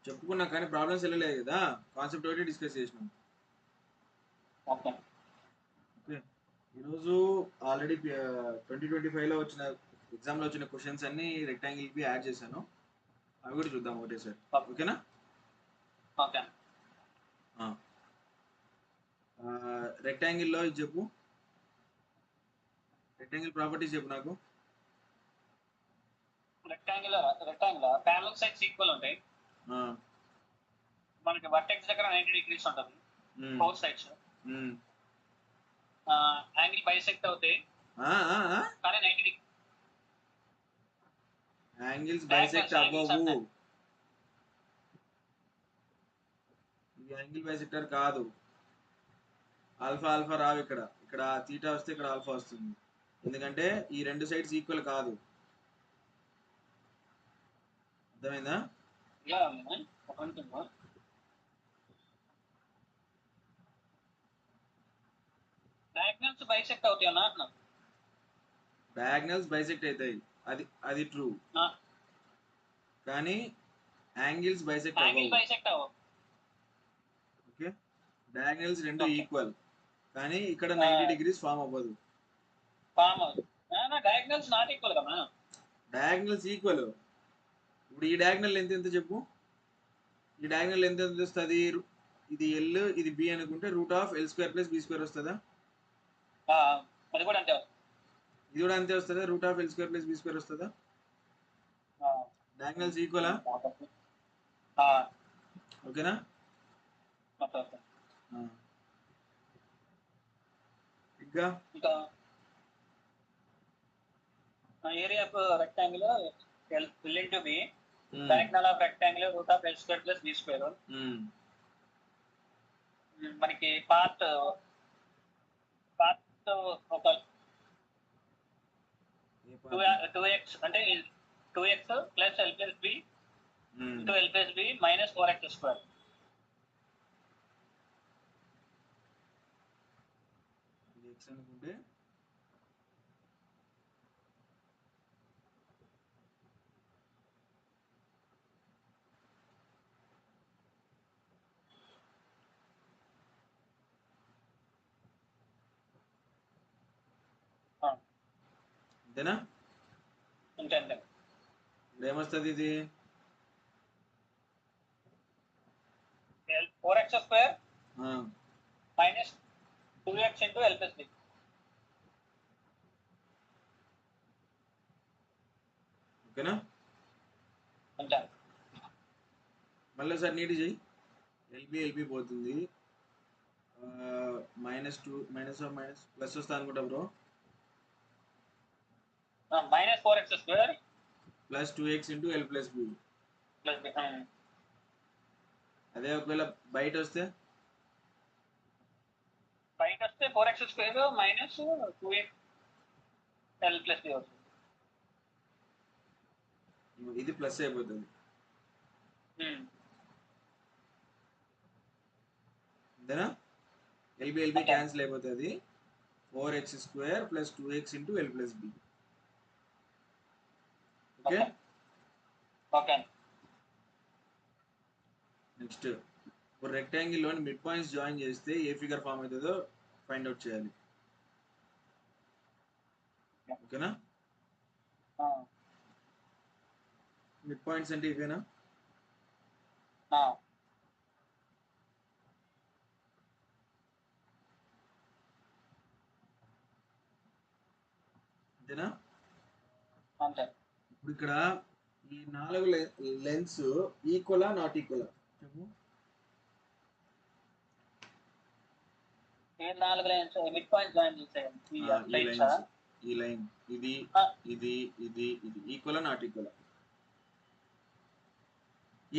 చెప్పుకున్నా కానీ ప్రాబ్లమ్స్ వెళ్ళలేదు కదా, కాన్సెప్ట్ ఒకటి డిస్కస్ చేసినాం. ఓకే ఓకే, ఈరోజు ఆల్రెడీ 2025లో వచ్చిన ఎగ్జామ్లో వచ్చిన క్వశ్చన్స్ అన్ని రెక్టాంగిల్కి యాడ్ చేశాను, అవి కూడా చూద్దాం ఒకటేసారి. ఓకేనా? ఓకే రెక్టాంగిల్లో ఇది చెప్పు, రెక్టాంగిల్ ప్రాపర్టీస్ చెప్పు నాకు. రెక్టాంగిల్ ప్యారలల్ సైడ్స్ ఈక్వల్ ఉంటాయి. మనకి వర్టెక్స్ దగ్గర 90 degrees ఉంటుంది, 4 sides. యాంగిల్ బైసెక్ట్ అవుతాయి కానీ 90 degrees. యాంగిల్స్ బైసెక్ట్ అవ్వవు, ఇది యాంగిల్ బైసెక్టర్ కాదు. ఆల్ఫా ఆల్ఫా రావు ఇక్కడ, ఇక్కడ తీటా వస్తే ఇక్కడ ఆల్ఫా వస్తుంది, ఎందుకంటే ఈ రెండు సైడ్స్ ఈక్వల్ కాదు. అర్థమైందా? డయాగ్నల్స్ బైసెక్ట్ అవుతాయి అన్న. డయాగ్నల్స్ బైసెక్ట్ అవుతాయి, అది ట్రూ, కానీ యాంగిల్స్ బైసెక్ట్ అవ్వవు. ఓకే, డయాగ్నల్స్ రెండు ఈక్వల్, కానీ ఇక్కడ 90 degrees ఫామ్ అవ్వదు. డయాగ్నల్స్ నాట్ ఈక్వల్ కదా. Diagonals equal. ఇప్పుడు ఈ డయాగ్నల్ ఎంత చెప్పు, ఈ డయాగ్నల్ ఎంత వస్తుంది? ఇది ఎల్ ఇది బి అనుకుంటే √L² + B² వస్తుందా? అది కూడా అంతే, ఇది కూడా అంతే వస్తుందా? √L² + B² వస్తుందా? డయాగ్నల్స్ ఈక్వలా? ఓకేనా? ఇంకా area of rectangle L into B, diagonal of rectangle √L² + B². మనకి పార్ట్ ఒక 2x అంటే 2x + L + B into L + B - 4x². x అనుకుంటే అంతేనా? అంతే. ఇప్పుడు ఏమొస్తుంది? ఇది 4x² - 2x into L + B. ఓకేనా? అంతే. మళ్ళీ సార్ నీటి చెయ్యి. ఎల్బి పోతుంది, -2 ప్లస్ వస్తా అనుకుంటా bro. -4x² + 2x into L + B. అదే ఒకవేళ బయట వస్తే 4x² - 2x L + B అవుతుంది. ఇది ప్లస్ అయిపోతుంది, అంతేనా? ఎల్బి క్యాన్సిల్ అయిపోతుంది, 4x² + 2x into L + B. Okay. Next, ఇప్పుడు రెక్టాంగిల్లోని మిడ్ పాయింట్స్ జాయిన్ చేస్తే ఏ ఫిగర్ ఫామ్ అవుతుందో ఫైండ్ అవుట్ చేయాలి. ఓకేనా? మిడ్ పాయింట్స్ అంటే ఇవేనా? అంతేనా? ఇప్పుడు ఇక్కడ ఈ 4 లెన్స్ ఈక్వలా నాట్ ఈక్వలా చెప్పు. ఏ 4 లైన్స్ మిడ్ పాయింట్ జాయిన్ చేసాయి? ఈ లైన్ ఇది ఈక్వలా నాట్ ఈక్వలా?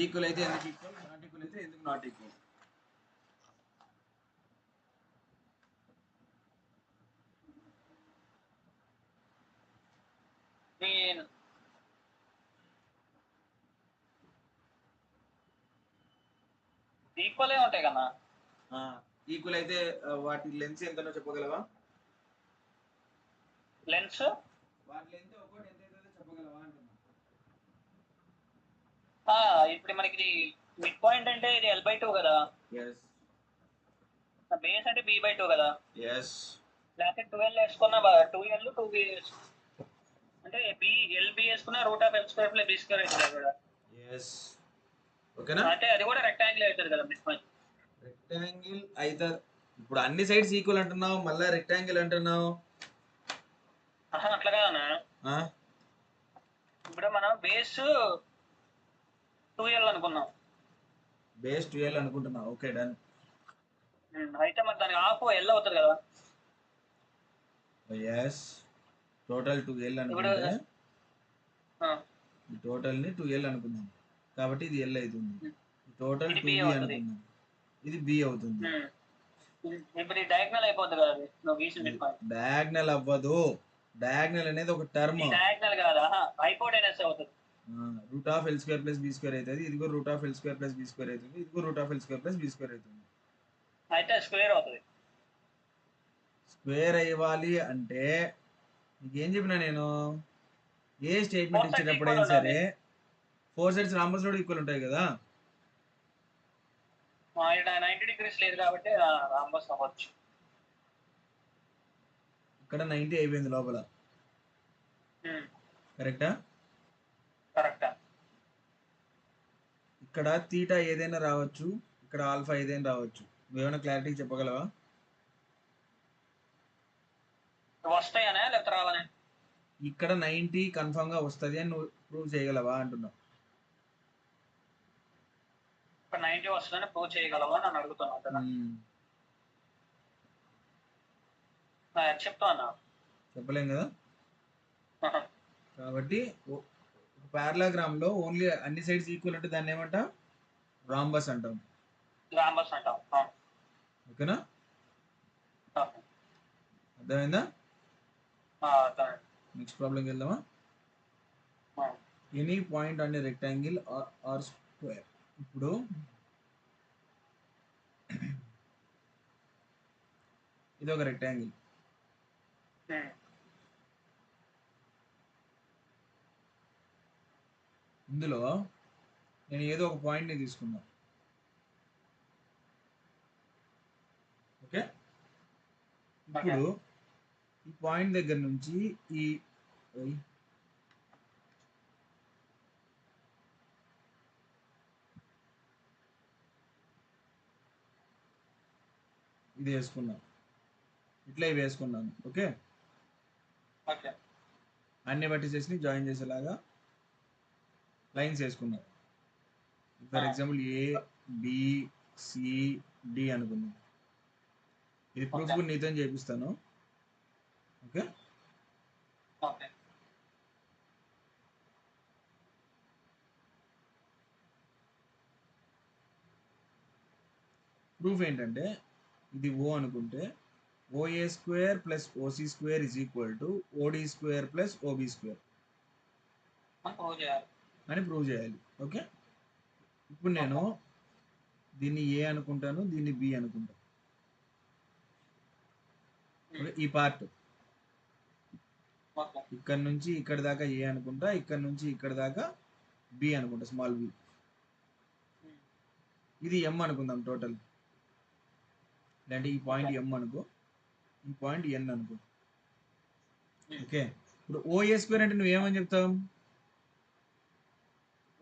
ఈక్వల్ అయితే ఎందుకు ఈక్వల్, నాట్ ఈక్వల్ అయితే ఎందుకు నాట్ ఈక్వల్? ఈక్వలే ఉంటాయి కదా. ఈక్వల్ అయితే వాటి లెన్స్ ఎంతనో చెప్పగలవా? లెన్స్ వాటి లెన్స్ ఒక్కోటి ఎంత అవుతుందో చెప్పగలవా అంటున్నా. ఇప్పుడు మనకి మిడ్ పాయింట్ అంటే ఇది L/2 కదా, ఎస్ బేస్ అంటే B/2 కదా, ఎస్ లేకపోతే 12 వేసుకున్న 2L 2B అంటే LB వేసుకున్న √L² + B² అవుతుంది కదా. ఎస్ ఓకేనా. అంటే అది కూడా రెక్టాంగిల్ అవుతుంది కదా మిడ్ పాయింట్. రెక్టాంగిల్ అయితే ఇప్పుడు అన్ని సైడ్స్ ఈక్వల్ అంటున్నావు, మళ్ళీ రెక్టాంగిల్ అంటున్నావు. అట్లా కాదన్నా, ఇప్పుడు మనం బేస్ 2L అనుకున్నాం, బేస్ 12 అనుకుంటున్నావు. Okay done. అయితే మరి దానికి హాఫ్ L అవుతుంది కదా. ఎస్ టోటల్ 2L ఇప్పుడు అనుకుంటే ఆ, ఈ టోటల్ ని 2L అనుకుందాం, కాబట్టి ఇది L అవుతుంది. టోటల్ ఇది B 2B అవుతుంది. అనుకుందాం, ఇది B అవుతుంది. ఇప్పుడు ఈ డయాగ్నల్ అయిపోతుంది కదా, అది నువ్వు గీసిన మిడ్ పాయింట్. డయాగ్నల్ అవ్వదు, డయాగ్నల్ అనేది ఒక టర్మ్. డయాగ్నల్ కాదా, హైపోటెనస్ అవుతుంది. √L² + B² అవుతుంది. ఇదిగో √L² + B² అవుతుంది. ఇదిగో √L² + B² అవుతుంది. అయితే స్క్వేర్ అవుతుంది. స్క్వేర్ అవ్వాలి అంటే నీకేం చెప్పినా నేను, ఏ స్టేట్మెంట్ ఇచ్చేటప్పుడైనా సరే 4 సైడ్స్ రాంబస్ రోడ్ ఈక్వల్ ఉంటాయి కదా. ఇక్కడ 90 degrees లేదు కాబట్టి రాంబస్ అవ్వచ్చు. ఇక్కడ 90 అయిపోయింది లోపల, కరెక్టా? కరెక్టా. ఇక్కడ తీటా ఏదైనా రావచ్చు, ఇక్కడ ఆల్ఫా ఏదైనా రావచ్చు. నువ్వేమైనా క్లారిటీ చెప్పగలవా? వస్తాయనే లేకపోతే రావనే? ఇక్కడ 90 కన్ఫర్మ్ గా వస్తుంది అని నువ్వు ప్రూవ్ చేయగలవా అంటున్నావు. ఇక్కడ 90 వస్తుందని ప్రూవ్ చేయగలవా అని అడుగుతున్నావు కదా. చెప్తా అన్నా, చెప్పలేం కదా. కాబట్టి పారలాగ్రామ్ లో ఓన్లీ అన్ని సైడ్స్ ఈక్వల్ అంటే దాన్ని ఏమంటా, రాంబస్ అంటాం. రాంబస్ అంటాం. ఓకేనా, అర్థమైందా? నెక్స్ట్ ప్రాబ్లంకి వెళ్దామా. Any point on a rectangle or square. ఇప్పుడు ఇది ఒక రెక్టాంగిల్, ఇందులో నేను ఏదో ఒక పాయింట్ ని తీసుకున్నా. ఓకే, ఇప్పుడు ఈ పాయింట్ దగ్గర నుంచి ఇది వేసుకున్నాను, ఇట్లా ఇవి వేసుకున్నాను. ఓకే, అన్ని vertices ని జాయిన్ చేసేలాగా లైన్స్ వేసుకున్నాను. ఫర్ ఎగ్జాంపుల్ ABCD అనుకున్నాం. ఇది ప్రూఫ్ కూడా నీతో చేపిస్తాను. ఓకే, ప్రూఫ్ ఏంటంటే ఇది O అనుకుంటే OA² + OC² = OD² + OB² అని ప్రూవ్ చేయాలి. ఓకే, ఇప్పుడు నేను దీన్ని A అనుకుంటాను, దీన్ని B అనుకుంటాను. ఈ పార్ట్ ఇక్కడ నుంచి ఇక్కడ దాకా A అనుకుంటా, ఇక్కడ నుంచి ఇక్కడ దాకా B అనుకుంటా, స్మాల్ b. ఇది M అనుకుందాం టోటల్. అంటే ఈ పాయింట్ M అనుకో, ఈ పాయింట్ N అనుకో. ఓకే, ఇప్పుడు OA² అంటే నువ్వేమని చెప్తావు?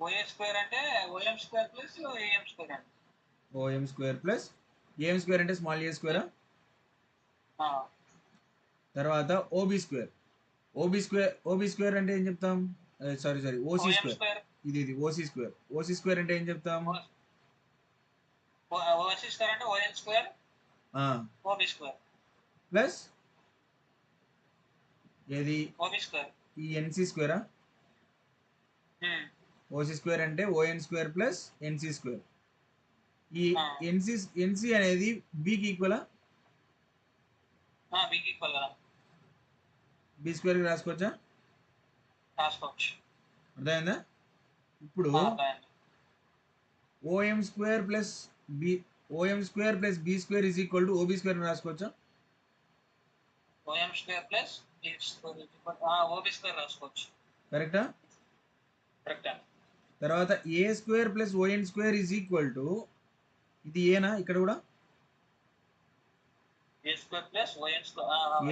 OA² అంటే OM² + AM². OM² + AM² అంటే స్మాల్ a². తర్వాత OB². OB² అంటే ఏం చెప్తాం? Sorry OC². ఇది OC². OC² అంటే ఏం చెప్తాం? OC² అంటే ON² OB² ప్లస్ ఏది OB². ఈ NC². OC² అంటే ON² + NC². ఈ NC అనేది B కి ఈక్వల్. B కి ఈక్వల్ కదా, B² కి రాసుకోవచ్చా? రాసుకోవచ్చు. అర్థమైందా? ఇప్పుడు OM² + B² = OB² అని రాసుకోవచ్చా? OM² + OB² రాసుకోవచ్చు. కరెక్టా? కరెక్టా. తర్వాత A square plus ON square is equal to, ఇది ఏనా ఇక్కడ కూడా, A square plus ON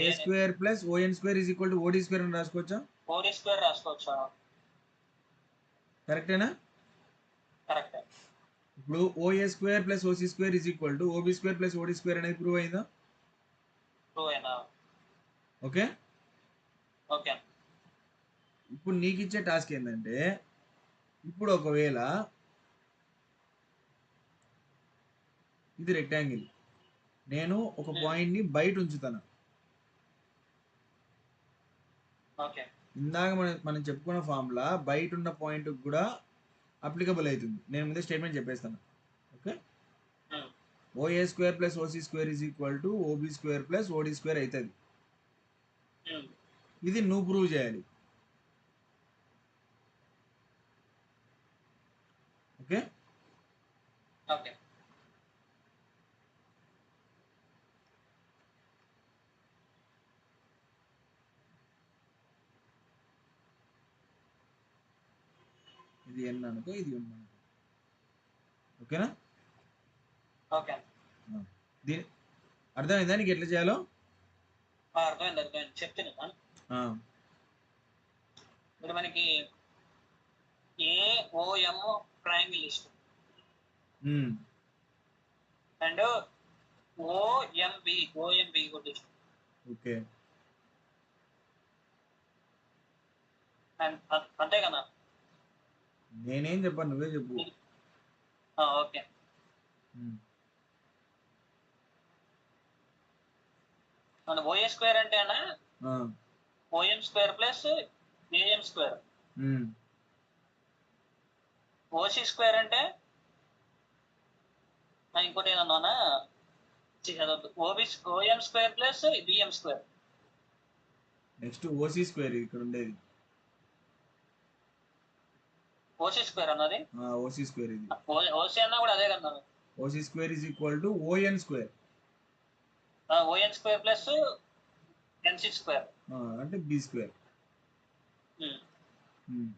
A square plus ON square is equal to OD square అని రాసుకోవచ్చా? ఓడి స్క్వేర్ రాసుకోవచ్చా? కరెక్టేనా? కరెక్ట్. ఇప్పుడు OA square plus OC square is equal to OB square plus OD square అనేది ప్రూవ్ అయిందా? Prove అయినా. Okay. Okay. ఇప్పుడు నీకు ఇచ్చే టాస్క్ ఏంటంటే, ఇప్పుడు ఒకవేళ ఇది రెక్టాంగిల్, నేను ఒక పాయింట్ ని బయట ఉంచుతాను. ఓకే. ఇందాక మనం చెప్పుకున్న ఫార్ములా బయట ఉన్న పాయింట్ కూడా అప్లికబుల్ అవుతుంది. నేను ముందే స్టేట్మెంట్ చెప్పేస్తాను. Okay. OA square plus OC square is equal to OB square plus OD square అవుతుంది. ఇది నువ్వు ప్రూవ్ చేయాలి. ఓకే. ఓకే. ఇది ఎన్ అనుకో, ఇది ఎన్ అనుకో. ఓకేనా? ఓకే. దీని అర్థమైందా నీకు ఎట్లా చేయాలో? అర్థమైంది. చెప్తున్నా. ఇప్పుడు మనకి ఏఓఎం ట్రయాంగిల్ ఇష్టం అండ్ ఓఎంబి కూడా ఇష్టం. ఓకే. అంతే కదా? నేనేం చెప్పాను, నువ్వే చెప్పు. ఓకే. మన ఓఏ స్క్వేర్ అంటే అన్న OM square plus AM square. OC square అంటే ఇంకోటి ఏదన్నా OM square plus BM square. Next OC square ఇక్కడ ఉండేది. ఓసి స్క్వేర్ అన్నది ఓసి స్క్వేర్, ఇది ఓసి అన్నా కూడా అదే కదా. OC square is equal to ON square. ON square plus NC square అంటే బి స్క్వేర్.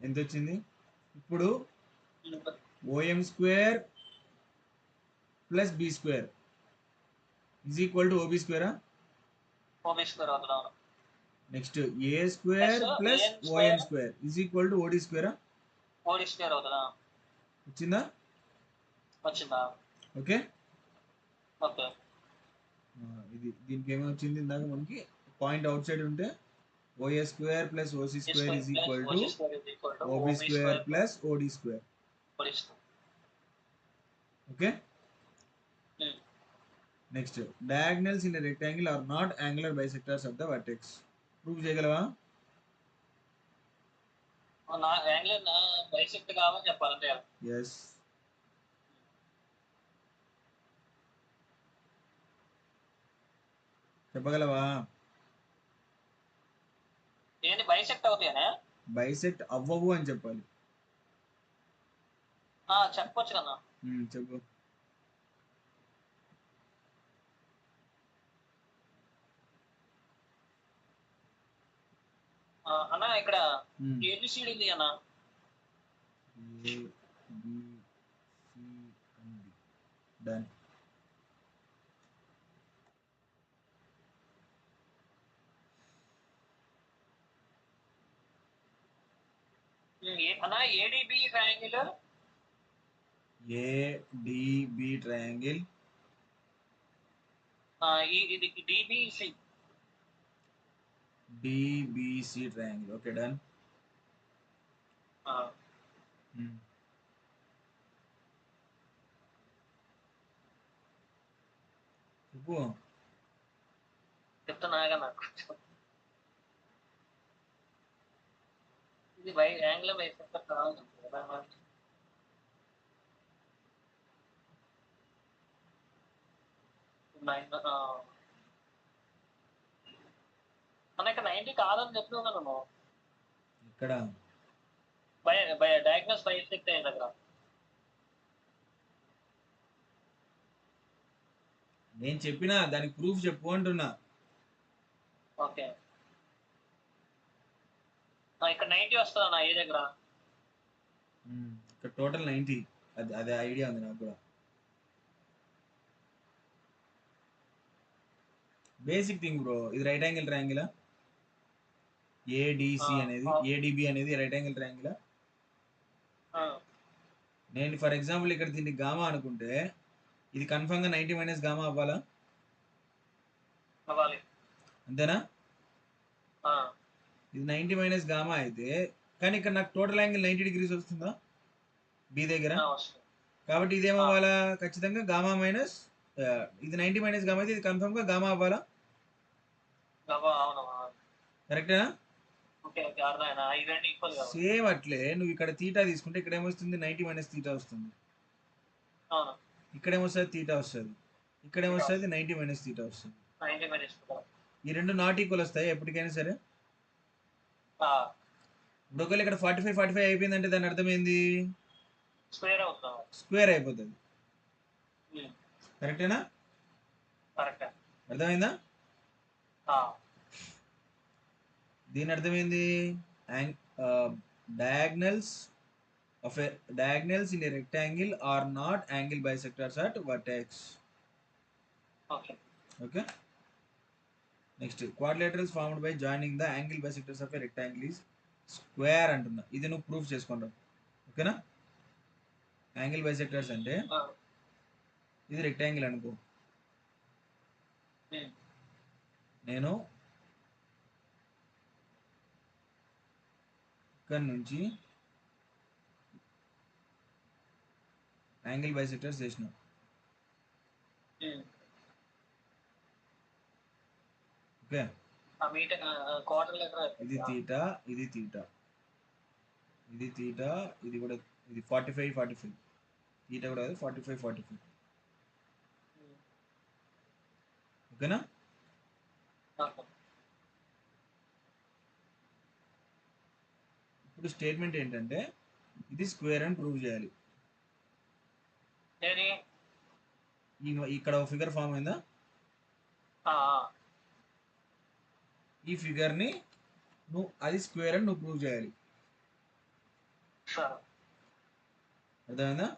ఎంత వచ్చింది ఇప్పుడు? OM square plus B square is equal to OB స్క్వేరా? ఓబి స్క్వేర్ అవుతుందా? Next A square plus ON square is equal to OD స్క్వేరా? OD square అవుతుందా? వచ్చిందా? Okay. Okay. ఇది దీనికి ఏమో వచ్చింది ఇందాక మనకి, పాయింట్ అవుట్ సైడ్ ఉంటే OA square plus OC square is equal to OB square plus OD square. Okay. Next, diagonals in a rectangle are not angular bisectors of the vertex. Prove చేయగలవా? Bisector కావాలని చెప్పాలంటే. yes. చెప్పగలవా? ఏంటి bisect అవుతాయనే? Bisect అవ్వవు అని చెప్పాలి. చెప్పొచ్చు కదా. చెప్పు. అన్న ఇక్కడ ఏబిసిడి ఉంది అన్న. డన్. అన్న ఏడిబి ట్రయాంగిల్, ఏడిబి ట్రయాంగిల్, ఇది DBC, DBC triangle. Okay, done. చెప్పు. చెప్తున్నాగా నాకు. ఇది యాంగులర్ బైసెక్టర్ కావాలి. అన్న ఇక్కడ 90 కాదని చెప్తున్నాను నేను. ఇక్కడ డయాగ్నల్స్ బైసెక్ట్ అయిన దగ్గర. నేను చెప్పినా దానికి ప్రూఫ్ చెప్పు అంటున్నా. ఓకే. ఇక్కడ 90 వస్తుందన్న ఏ దగ్గర? ఇక్కడ టోటల్ 90. అదే ఐడియా ఉంది నాకు కూడా. బేసిక్ థింగ్ బ్రో, ఇది రైట్ యాంగిల్ ట్రయాంగిల్. ఏడిసి అనేది ఏడిబి అనేది రైట్ యాంగిల్ ట్రయాంగిల్. నేను ఫర్ ఎగ్జాంపుల్ ఇక్కడ దీన్ని గామా అనుకుంటే ఇది కన్ఫర్మ్ గా 90 మైనస్ గామా అవ్వాలా? అంతేనా? ఇది 90 మైనస్ గామా అయితే, కానీ ఇక్కడ నాకు టోటల్ యాంగిల్ 90 డిగ్రీస్ వస్తుందా బి దగ్గర? కాబట్టి ఇదేమవ్వాలా? ఖచ్చితంగా గామా మైనస్, ఇది 90 మైనస్ గామా అయితే ఇది కన్ఫర్మ్ గా గామా అవ్వాలా? కరెక్టేనా? సేమ్ అట్లే నువ్వు ఇక్కడ తీటా తీసుకుంటే ఇక్కడ ఏమొస్తుంది? 90 మైనస్ తీటా వస్తుంది. ఇక్కడ ఏమొస్తుంది? తీటా వస్తుంది. ఇక్కడ ఏమొస్తుంది? 90 మైనస్ తీటా వస్తుంది. ఈ రెండు నాట్ ఈక్వల్ వస్తాయి ఎప్పటికైనా సరే. ఇప్పుడు ఒకవేళ ఇక్కడ 45 అయిపోయిందంటే దాని అర్థం ఏంది? స్క్వేర్ అయిపోతుంది. కరెక్టేనా? అర్థమైందా? దీని అర్థమైంది, diagonals in a rectangle are not angle bisectors at vertex. Okay. Next, quadrilaterals formed by joining the angle bisectors of a rectangle is square అంటున్నా. ఇది నువ్వు ప్రూఫ్ చేసుకుంటావు. ఓకేనా? యాంగిల్ బైసెక్టర్స్ అంటే ఇది రెక్టాంగిల్ అనుకో. నేను ఇక్కడ నుంచి యాంగిల్ బైసెక్టర్స్ చేసిన. ఓకే, ఇది తీటా, ఇది తీటా, ఇది తీటా, ఇది కూడా, ఇది 45 తీటా కూడా 45. ఓకేనా? ఇప్పుడు స్టేట్మెంట్ ఏంటంటే ఇది స్క్వేర్ అని ప్రూవ్ చేయాలి. ఇక్కడ ఒక ఫిగర్ ఫామ్ అయిందా? ఈ ఫిగర్ ని నువ్వు అది స్క్వేర్ అని నువ్వు ప్రూవ్ చేయాలి. అర్థమైందా?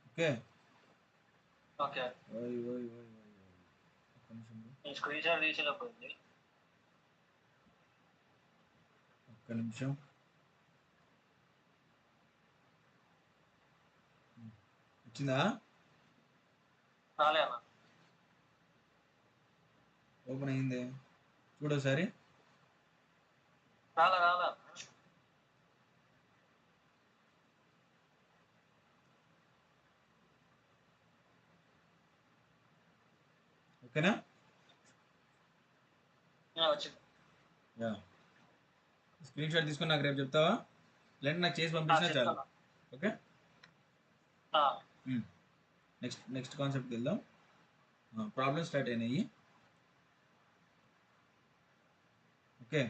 ఓకే. ఒక్క నిమిషం. వచ్చిందా? ఓపెన్ అయింది చూడోసారి. ఓకేనా? స్క్రీన్ షాట్ తీసుకొని నాకు రేపు చెప్తావా? లేదంటే నాకు చేసి పంపించినా చాలు. ఓకే. నెక్స్ట్ కాన్సెప్ట్కి వెళ్దాం. ప్రాబ్లమ్ స్టార్ట్ అయినాయి. ఓకే,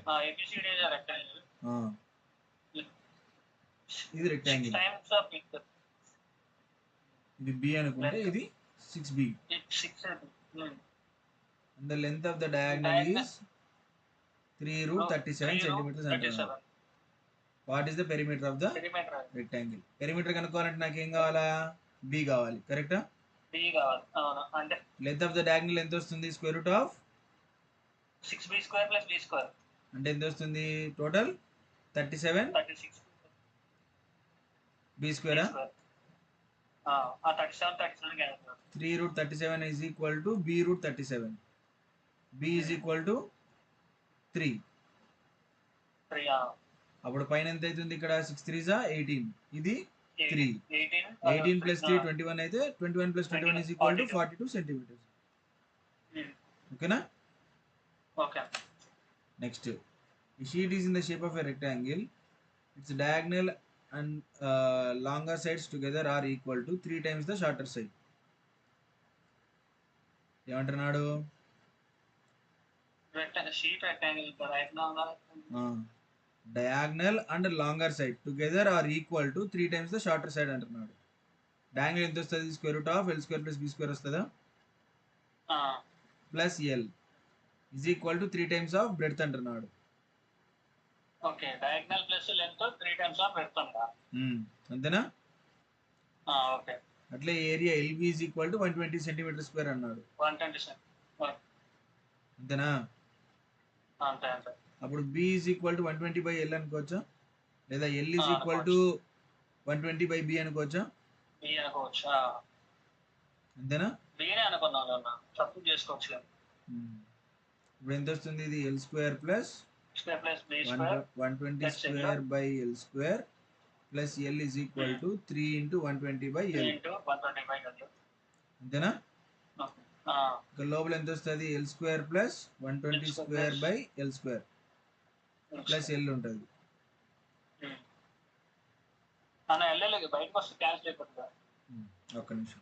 ఇది రెక్టాంగిల్, ఇది బి అనుకుంటే ఇది 6b. And the length of the diagonal is 3√37 centimeters అంటున్నారు. What is the perimeter of the rectangle? Perimeter కనుక్కోవాలంటే నాకు ఏం కావాలా? b కావాలి. కరెక్టా? b కావాలి. అవును. అంటే length of the diagonal ఎంత వస్తుంది? Square root of 6b square plus b square అంటే ఎంత వస్తుంది? Total 36 b square. ఆ 37 cancel. 3√37 is equal to b√37. b is equal to 3. అప్పుడు పైన ఎంత అవుతుంది? ఇక్కడ 6 3s 18, ఇది 3. 18 plus 3 21 అయితే 21 plus 21 is equal to 42 centimeters. ఓకేనా? Okay. Next, the sheet is in the shape of a rectangle. Its diagonal and longer sides together are equal to 3 times the shorter side. ఏమంటున్నాడు? షీట్ rectangle right నా diagonal and longer side together are equal to 3 times the shorter side అంటున్నాడు. Diagonal ఎంత వస్తుంది? Square root of L square plus B square వస్తుందా? Plus L is equal to 3 times of breadth అంటున్నాడు. Okay diagonal plus length 3 times of breadth అంట. అంతేనా? Okay అట్లే area LB is equal to 120 centimetre square అన్నాడు. 127. అంతేనా? అంతే అంతే. అప్పుడు B is equal to 120 by L అనుకోవచ్చా, లేదా L is equal to 120 by B అనుకోవచ్చా? బి అనుకోవచ్చు. అంతేనా? బినే అనుకున్నాను అన్న, తప్పు చేసుకోవచ్చు. ఇప్పుడు ఎంత వస్తుంది? ఇది L square plus square plus B square 120 square by L square plus L is equal to 3 into 120 by L. అంతేనా? ఇక్కడ లోపల ఎంత వస్తుంది? L square plus 120 square by L square plus L ఉంటుంది. బయటకు వస్తే క్యాన్సిల్ అయిపోతుందా? ఒక్క నిమిషం.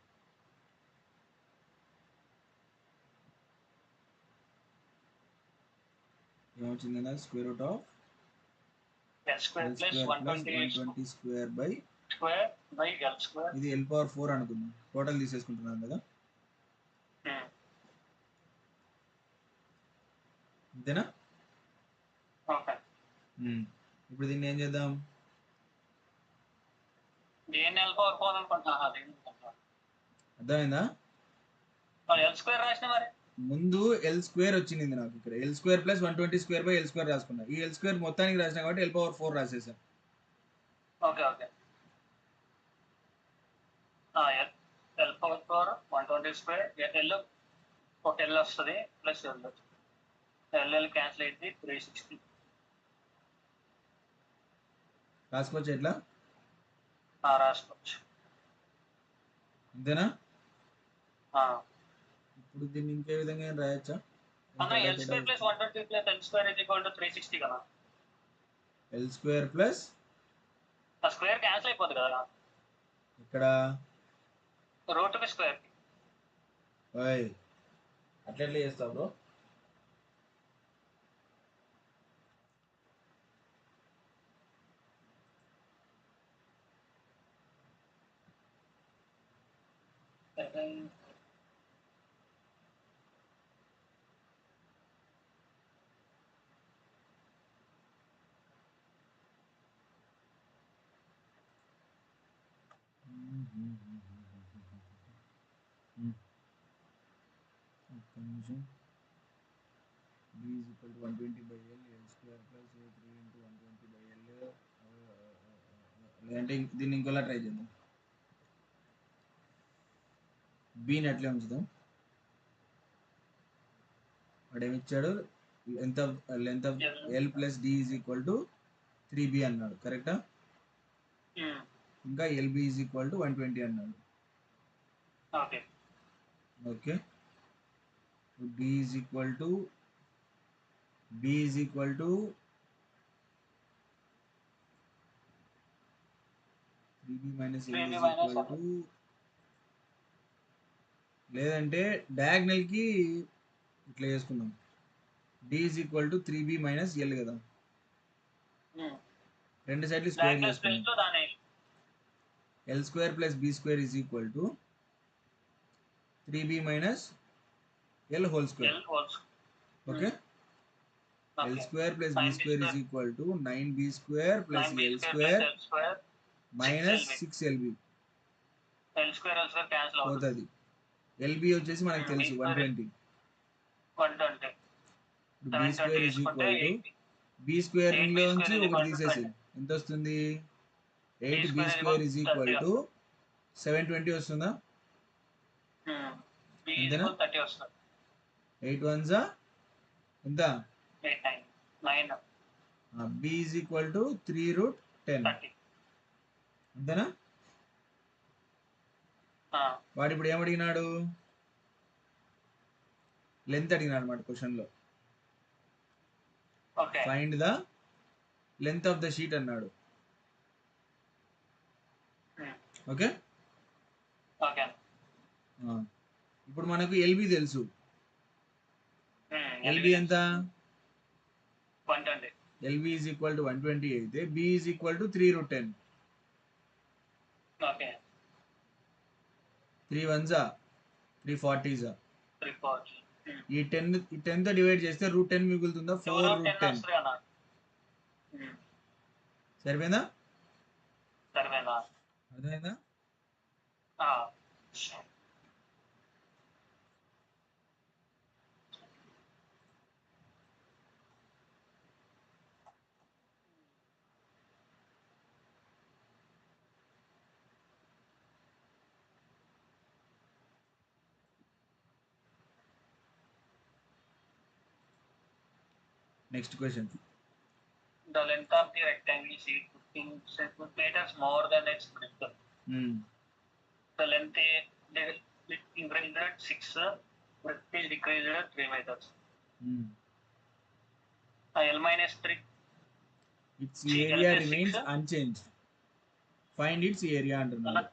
ఏమొచ్చిందన్నా? Square root of L square plus 120 square by L square. ఇది ఎల్ పవర్ 4 అనుకుందాం. టోటల్ తీసేసుకుంటున్నాం కదా. అంతేనా? ఓకే. ఇప్పుడు దీన్ని ఏం చేద్దాం? దీన్ని ఎల్ పవర్ 4 అనుకుంటున్నా. అర్థమైందా? ఎల్ స్క్వేర్ రాసిన మరి ముందు ఎల్ స్క్వేర్ వచ్చింది నాకు. ఇక్కడ L square plus 120 square by L square రాసుకున్నా. ఈ ఎల్ స్క్వేర్ మొత్తానికి రాసినా కాబట్టి ఎల్ పవర్ 4 రాసేసాం. Okay okay. L power 4 120 square L ఒక ఎల్ వస్తుంది ప్లస్ ఎల్ క్యాన్సిల్ అయింది 360. రాసుకోవచ్చు ఎట్లా? రాసుకోవచ్చు. అంతేనా? ఇప్పుడు దీన్ని ఇంకే విధంగా రాయొచ్చా? L square plus 120 plus L square is equal to 360 కదా. L square plus square cancel అయిపోతుంది కదా ఇక్కడ రూట్ కి స్క్వేర్. అట్లా ఎట్లా చేస్తావు bro? b is equal to 120 by L square plus 3 into 120 by L. అంటే దీన్ని ఇంకోలా ట్రై చేద్దాం. బీని అట్లే ఉంచుదాం. వాడు ఏమిచ్చాడు? Length of L plus D is equal to 3b అన్నాడు. కరెక్టా? ఇంకా ఎల్బి ఈజ్ ఈక్వల్ టు 120 అన్నాడు. Okay. D is equal to b is equal to 3b minus l is equal to, లేదంటే డయాగ్నల్ కి ఇట్లా చేసుకుందాం. d is equal to 3b minus l కదా. రెండు సైడ్లు స్క్వేర్ చేసుకుందాం. l square plus b square is equal to 3b minus l whole square. Okay. L square plus b square is equal to 9b square plus l square minus 6lb. L square cancel అవుతుంది. lb వచ్చేసి మనకు తెలుసు 120. b square is equal to b square లోంచి ఒకటి తీసేసి ఎంత వస్తుంది? 8b square is equal to 720 వస్తుందా? అంతేనా? 8 ones ఎంత? 9. b is equal to 3 root 10. అంతేనా? వాడు ఇప్పుడు ఏమడిగినాడు? లెంత్ అడిగినాడు అన్నమాట క్వశ్చన్ లో. Find the length of the sheet అన్నాడు. ఓకే. ఇప్పుడు మనకు ఎల్బి తెలుసు. ఎల్బి ఎంత? 120. ఎల్బి ఈజ్ ఈక్వల్ టు 120 అయితే B is equal to 3 root 10. 3 ones 3 40s. ఈ 10 తో డివైడ్ చేస్తే రూట్ 10 మిగులుతుందా? 4 root 10. సరిపోయిందా? సరిపోయిందా? అర్థమైందా? Next question. The length of the rectangle is 15 centimeters more than its breadth. The length is increased 6, breadth is decreased 3 meters. L minus 3. Its area remains unchanged. Find its area అంటున్నాడు.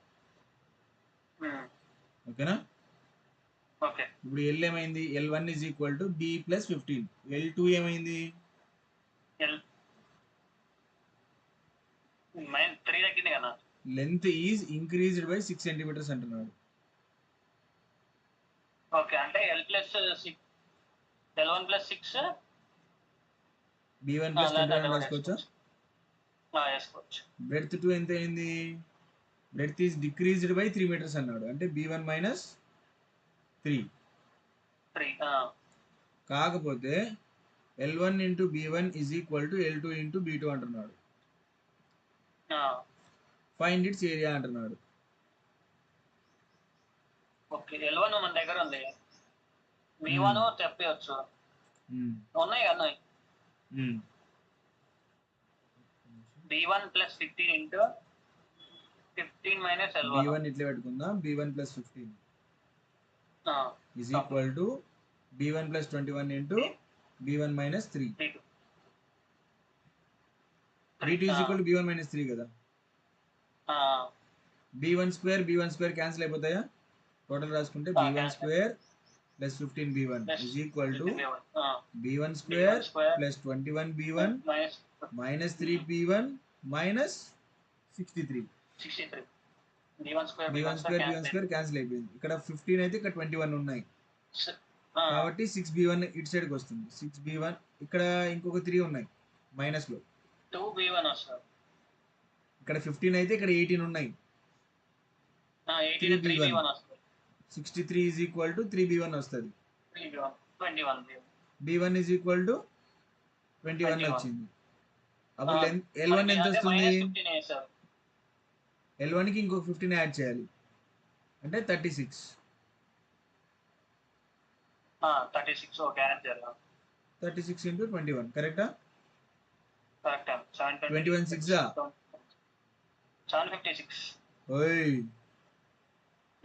ఓకేనా? Okay. ఇప్పుడు L ఏమైంది? L1 is equal to B plus 15. L2 ఏమైంది? -3 తగ్గింది కదా. Length is increased by 6 centimetres అంటున్నాడు. Okay, అంటే L plus 6, L1 plus 6, B1 plus 21 రాసుకోవచ్చా? వేసుకోవచ్చు. బ్రెడ్త్ 2 ఎంత అయింది? Breadth is decreased by 3 metres అన్నాడు, అంటే B1 minus 3. కాకపోతే L1 into B1 is equal to L2 into B2 అంటున్నాడు. ఫైండ్ ఇట్స్ ఏరియా అంటున్నాడు. ఓకే, L1 మన దగ్గర ఉంది, B1 చెప్పవచ్చు. ఉన్నాయి కదా, B1 plus 15 into 15 minus L1. B1 ఇట్లా పెట్టుకుందాం. B1 plus 15 is equal to B1 plus 21 into B1 minus 3. B2 is equal to B1 minus 3 కదా. B1 square cancel అయిపోతాయా? టోటల్ రాసుకుంటే B1 square plus 15 B1 is equal to B1 square plus 21 B1 minus 3 B1 minus 63. B1 square cancel అయిపోయింది. ఇక్కడ 15 అయితే ఇక్కడ 21 ఉన్నాయి కాబట్టి 6B1 ఇటు సైడ్కి వస్తుంది. 6B1 ఇక్కడ ఇంకొక 3 ఉన్నాయి మైనస్ లో, 2B1 వస్తుంది. ఇక్కడ 15 అయితే ఇక్కడ 18 ఉన్నాయి, 3B1. 63 is equal to 3B1 వస్తుంది. B1 is equal to 21 వచ్చింది. అప్పుడు L1 ఎంత వస్తుంది? L1 కి ఇంకొక 15 యాడ్ చేయాలి, అంటే 36. 36 into 21 కరెక్టా? 21 6 756. ఓయ్,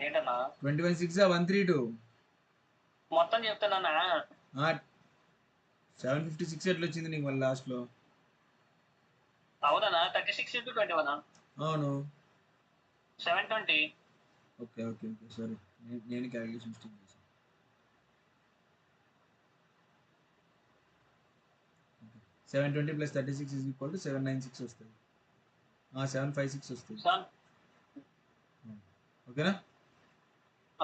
ఏంటన్నా 21 6 132 మొత్తం చెప్తానా? 756 ఎట్లా వచ్చింది నీకు మళ్ళీ లాస్ట్ లో? అవునా, 36 into 21. అవును, 720. ఓకే ఓకే ఓకే సారీ, నేను క్యాలిక్యులేషన్ మిస్టేక్ చేశాను. 720 plus 36 is equal to 796 వస్తుంది. 756 వస్తుంది. ఓకేనా?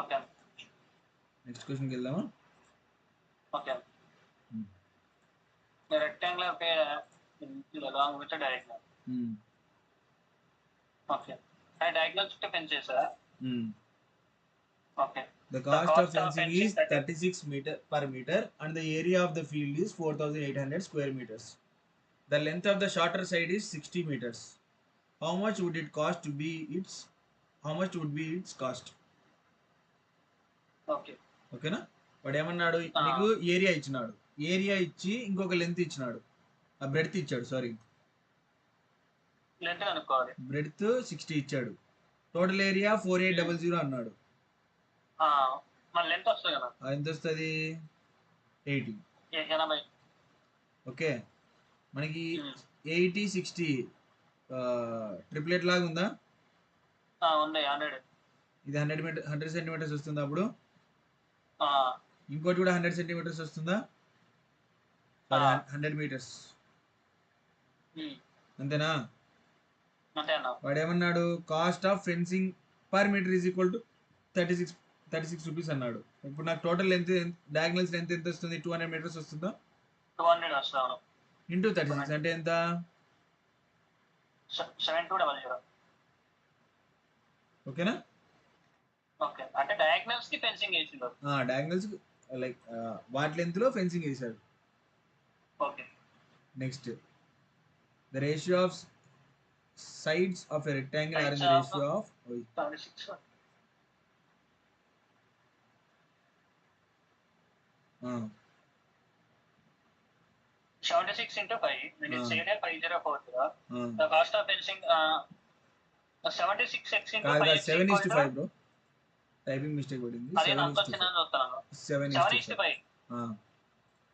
ఓకే, నెక్స్ట్ క్వశ్చన్కి వెళ్దామా? Okay. Rectangular along with a diagonal. Okay, ఆ డయాగ్నల్ చుట్టూ ఫెన్స్ చేసారా? Okay. The cost of fencing is 36 meter per meter and the area of the field is 4800 square meters. The length of the shorter side is 60 meters. How much would it cost to be its cost? Okay, ఓకేనా? వాడు ఏమన్నాడు, నీకు area ఇచ్చినాడు, area ఇచ్చి ఇంకొక length ఇచ్చినాడు, ఆ breadth ఇచ్చాడు, సారీ లెంత్ అనుకోవాలి. బ్రెడ్త్ 60 ఇచ్చాడు, టోటల్ ఏరియా 4800 అన్నాడు. మన లెంత్ వస్తుంది కదా, ఎంత వస్తుంది? 80. ఓకే, మనకి 80 60 ట్రిప్లెట్ లాగా ఉందా? ఉంది, 100. ఇది 100 సెంటీమీటర్స్ వస్తుందా? అప్పుడు ఇంకోటి కూడా 100 సెంటీమీటర్స్ వస్తుందా? 100 మీటర్స్, అంతేనా? వాడు ఏమన్నాడు, cost of fencing per metre is equal to 36 rupees అన్నాడు. ఇప్పుడు నాకు టోటల్ లెంత్, డయాగ్నల్స్ లెంత్ ఎంత వస్తుంది? 200 మీటర్స్ వస్తుందా? 200 వస్తుంది. ఇంటూ 36 అంటే ఎంత? 7200. ఓకేనా? ఓకే, అంటే డయాగ్నల్స్ కి ఫెన్సింగ్ వేసిండు. డయాగ్నల్స్ లైక్ వాటి లెంత్ లో ఫెన్సింగ్ వేసాడు. Okay. Next the ratio of sides of a rectangle are in the ratio of 76. 76 into 5, when it's said 5040, the cost of fencing 76x into 5 is 7:5 bro. Typing mistake పడింది. 7:5.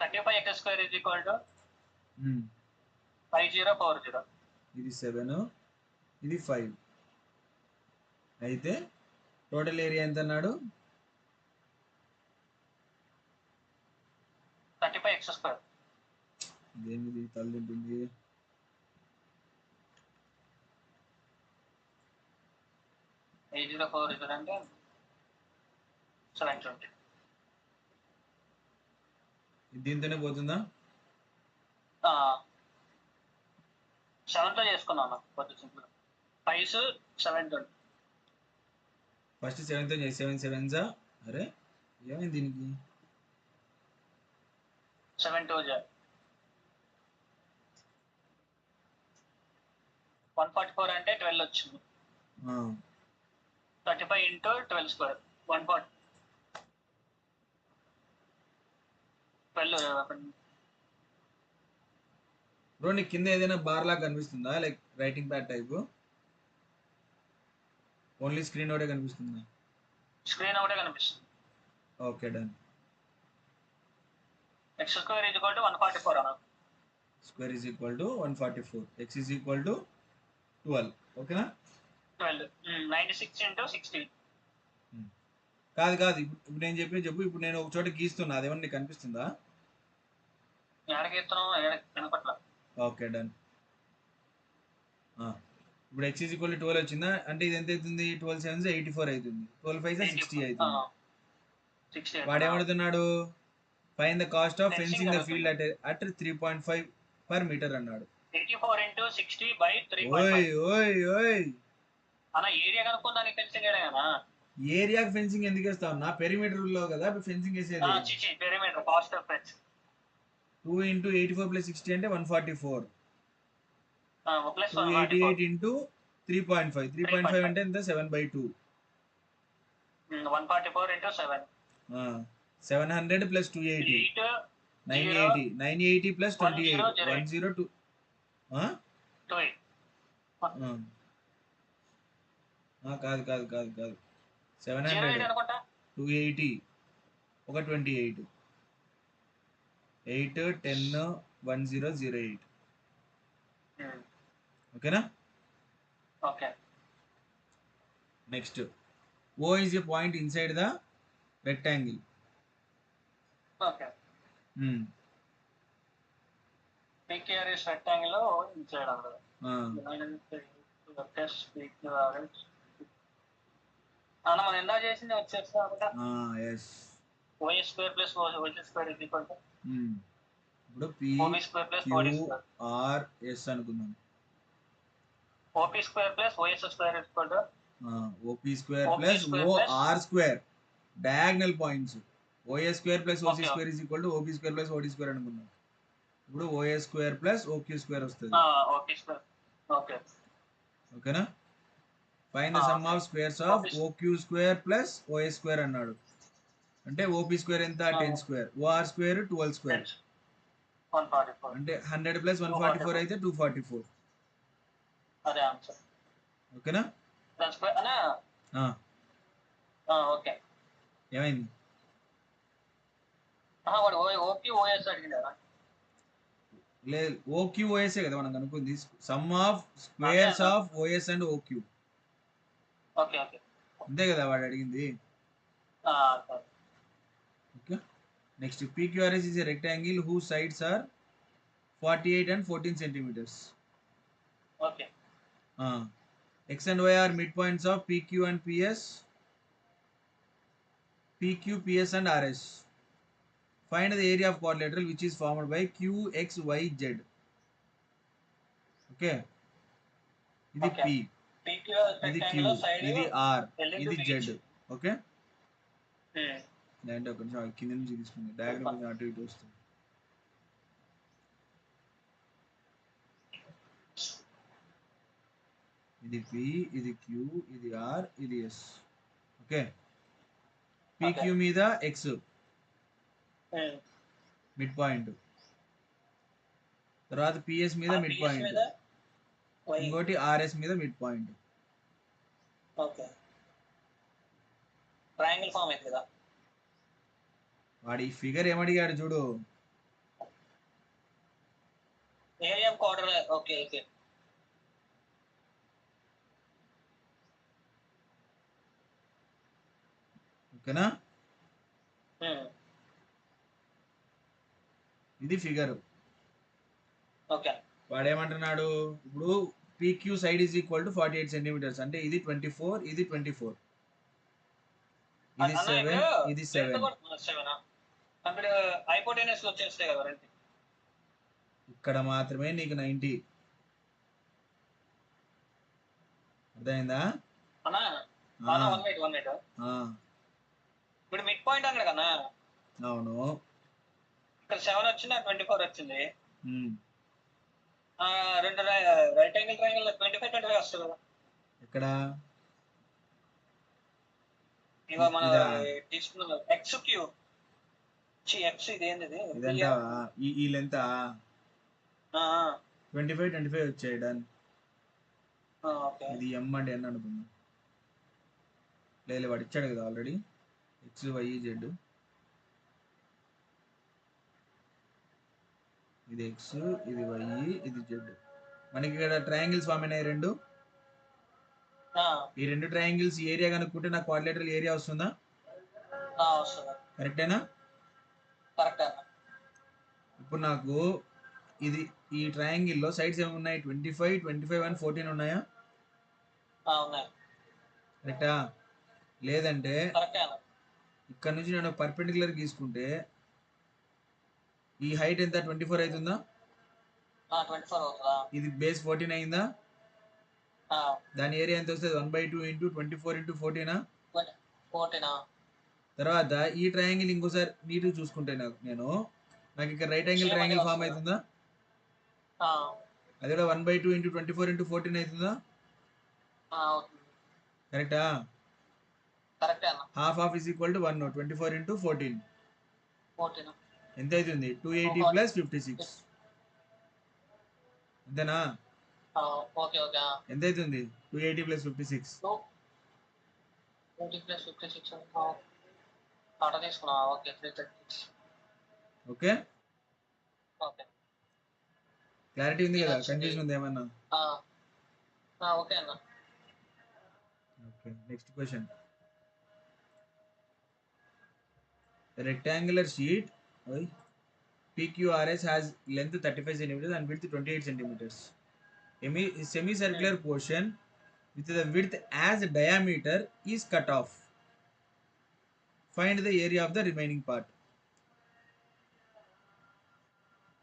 35x square is equal to 5040. ఇది 7, ఇది 5. అయితే total area ఎంత అన్నాడు? 35x square. ఇదేమిది తల్లింటుంది? 5040 అంటే 720. దీంతోనే పోతుందా? 7తో చేసుకున్నాను కొంచెం సింపుల్. 5 720. ఫస్ట్ 7తో చేసి 7 7s. అరే ఏమైంది దీనికి? 7 144 అంటే 12 వచ్చింది. 35 into 12 square 140. 12. బ్రో నీకు కింద ఏదైనా బార్ లాగా కనిపిస్తుందా? Like writing pad type? Only screen ఒకటే కనిపిస్తుందా? స్క్రీన్ ఒకటే కనిపిస్తుంది. Okay done. x square is equal to 144 అన్న. Square is equal to 144. x is equal to 12. ఓకేనా? 12. 96 into 16. కాదు ఇప్పుడు నేను చెప్పు. ఇప్పుడు నేను ఒక చోట గీస్తున్నా, అదేమన్నా నీకు కనిపిస్తుందా? కనపట్ల. Okay done. ఇప్పుడు x is equal to 12 వచ్చిందా? అంటే ఇది ఎంత అవుతుంది? 12 7s 84 అవుతుంది. 12 5s 60 అవుతుంది. వాడు ఏమడుతున్నాడు? Find the cost of fencing the field at 3.5 per meter అన్నాడు. 84 into 60 by 3.5. ఓయ్ అన్న ఏరియా కనుక్కొని దానికి ఫెన్సింగ్ వేయడమేనా? ఏరియాకి ఫెన్సింగ్ ఎందుకు వేస్తావు? నా పెరిమీటర్ లో కదా ఫెన్సింగ్ వేసేది. Perimeter cost of fence 2 into 84 plus 60 అంటే 144. Plus 288 into 3.5. 3.5 అంటే ఎంత? 7/2. 144 into 7. 700 plus 280. 980. 980 plus 28. 102. కాదు. 700 280 ఒక 28 8 10 1008. ఓకేనా? Okay. Next O is a point inside the rectangle. Okay. PQR is rectangle inside అన్నది. అన్న మనం ఎంత చేసింది వచ్చేస్తా అనమాట. yes. OA square plus OC square is equal to ఇప్పుడు P Q R S అనుకుందాం. OP square plus OS square is equal to OP square plus OR square. Diagonal points. OS square plus OC square is equal to OP square plus OD square అనుకుందాం. ఇప్పుడు OS square plus OQ square వస్తుంది. OP square. Okay. ఓకేనా? Find the sum of squares of OQ square plus OS square అన్నాడు. అంటే OP square ఎంత? 10 square. OR square 12 square. 144. అంటే 100 plus 144 అయితే 244. అదే ఆన్సర్. ఓకేనా? ఓకే. ఏమైంది? వాడు ఓపీ ఓఎస్ అడిగినారా? లేదు, ఓక్యూ ఓఎస్ కదా మనం అనుకుంది. Some of squares of OS and OQ. Okay అంతే కదా వాడు అడిగింది. Okay. Next PQRS is a rectangle whose sides are 48 and 14 centimeters. Okay. X and Y are midpoints of PQ and PS. PQ, PS and RS. Find the area of quadrilateral which is formed by QXYZ. Okay. ఇది Okay. P, PQ ఇది Q, rectangular side ఇది R, L into ఇది BH. Z. Okay, Hmm. లేదంటే ఒక నిమిషం కింద నుంచి తీసుకుంది డయాగ్రామ్ కొంచెం అటు ఇటు వస్తుంది. ఇది P, ఇది Q, ఇది R, ఇది S. ఓకే, PQ మీద X మిడ్ పాయింట్, తర్వాత PS మీద మిడ్ పాయింట్, ఇంకోటి RS మీద midpoint. Okay, triangle form అయింది కదా. వాడి ఫిగర్ ఏమడిగాడు చూడు, ఏరియా క్వార్టర్. ఓకే ఓకే, ఓకేనా, ఇది ఫిగర్. ఓకే, వాడు ఏమంటున్నాడు ఇప్పుడు PQ side is equal to 48 centimetres, అంటే ఇది 24, ఇది 24, ఇది 7, ఇది 7. అక్కడ హైపోటెనస్ వచ్చేస్తాయి కదా రెండు. ఇక్కడ మాత్రమే నీకు 90. అర్థమైందా అన్నా? One minute. ఇప్పుడు మిడ్ పాయింట్ అన్నాడు కదా. అవును, ఇక్కడ 7 వచ్చింది, 24 వచ్చింది. రెండు రైట్ యాంగిల్ ట్రయాంగిల్ 25 వస్తుంది కదా. ఇక్కడ ఇక మన తీసుకున్న ఎక్స్ క్యూ ఎక్స్ ఇది ఏంది, ఇదంటావా? ఈ లెంత్ 25 వచ్చాయి. డన్. ఇది M అంటే N అనుకున్నా. లేదు, వాడు ఇచ్చాడు కదా ఆల్రెడీ, X Y Z. ఇది X, ఇది Y, ఇది Z. మనకి ఇక్కడ ట్రయాంగిల్స్ ఫామ్ అయినాయి రెండు. ఈ రెండు ట్రయాంగిల్స్ ఏరియా కనుక్కుంటే నాకు క్వాడ్రిలేటరల్ ఏరియా వస్తుందా? కరెక్టేనా? ఇప్పుడు నాకు ఇది ఈ ట్రయాంగిల్ లో సైడ్స్ ఏమి ఉన్నాయి? 25, 25 అండ్ 14 ఉన్నాయా? కరెక్టా? లేదంటే ఇక్కడ నుంచి నేను పర్పెండిక్యులర్ గీసుకుంటే ఈ హైట్ ఎంత? 24 అవుతుందా? ఇది బేస్ 14 అయిందా? దాని ఏరియా ఎంత వస్తుంది? 1/2 ఇంటూ 24 ఇంటూ 14. తర్వాత ఈ ట్రయాంగిల్ ఇంకోసారి నీట్ చూసుకుంటే నాకు ఇక్కడ రైట్ యాంగిల్ ట్రయాంగిల్ ఫామ్ అవుతుందా? అది కూడా 1/2 ఇంటూ 24 ఇంటూ 14 అవుతుందా? కరెక్టా? Half is equal to 1. 24 into 14 ఎంత అవుతుంది? 280 ప్లస్ 56. అంతేనా? ఎంత అవుతుంది? 280 ప్లస్ 56. ఓకే, క్లారిటీ ఉంది కదా? కన్ఫ్యూజన్ ఉంది ఏమన్నా? Okay, next question. Rectangular sheet PQRS has length 35 centimeters and width 28 centimeters. A semicircular portion with the width as diameter is cut off. Find the area of the remaining part.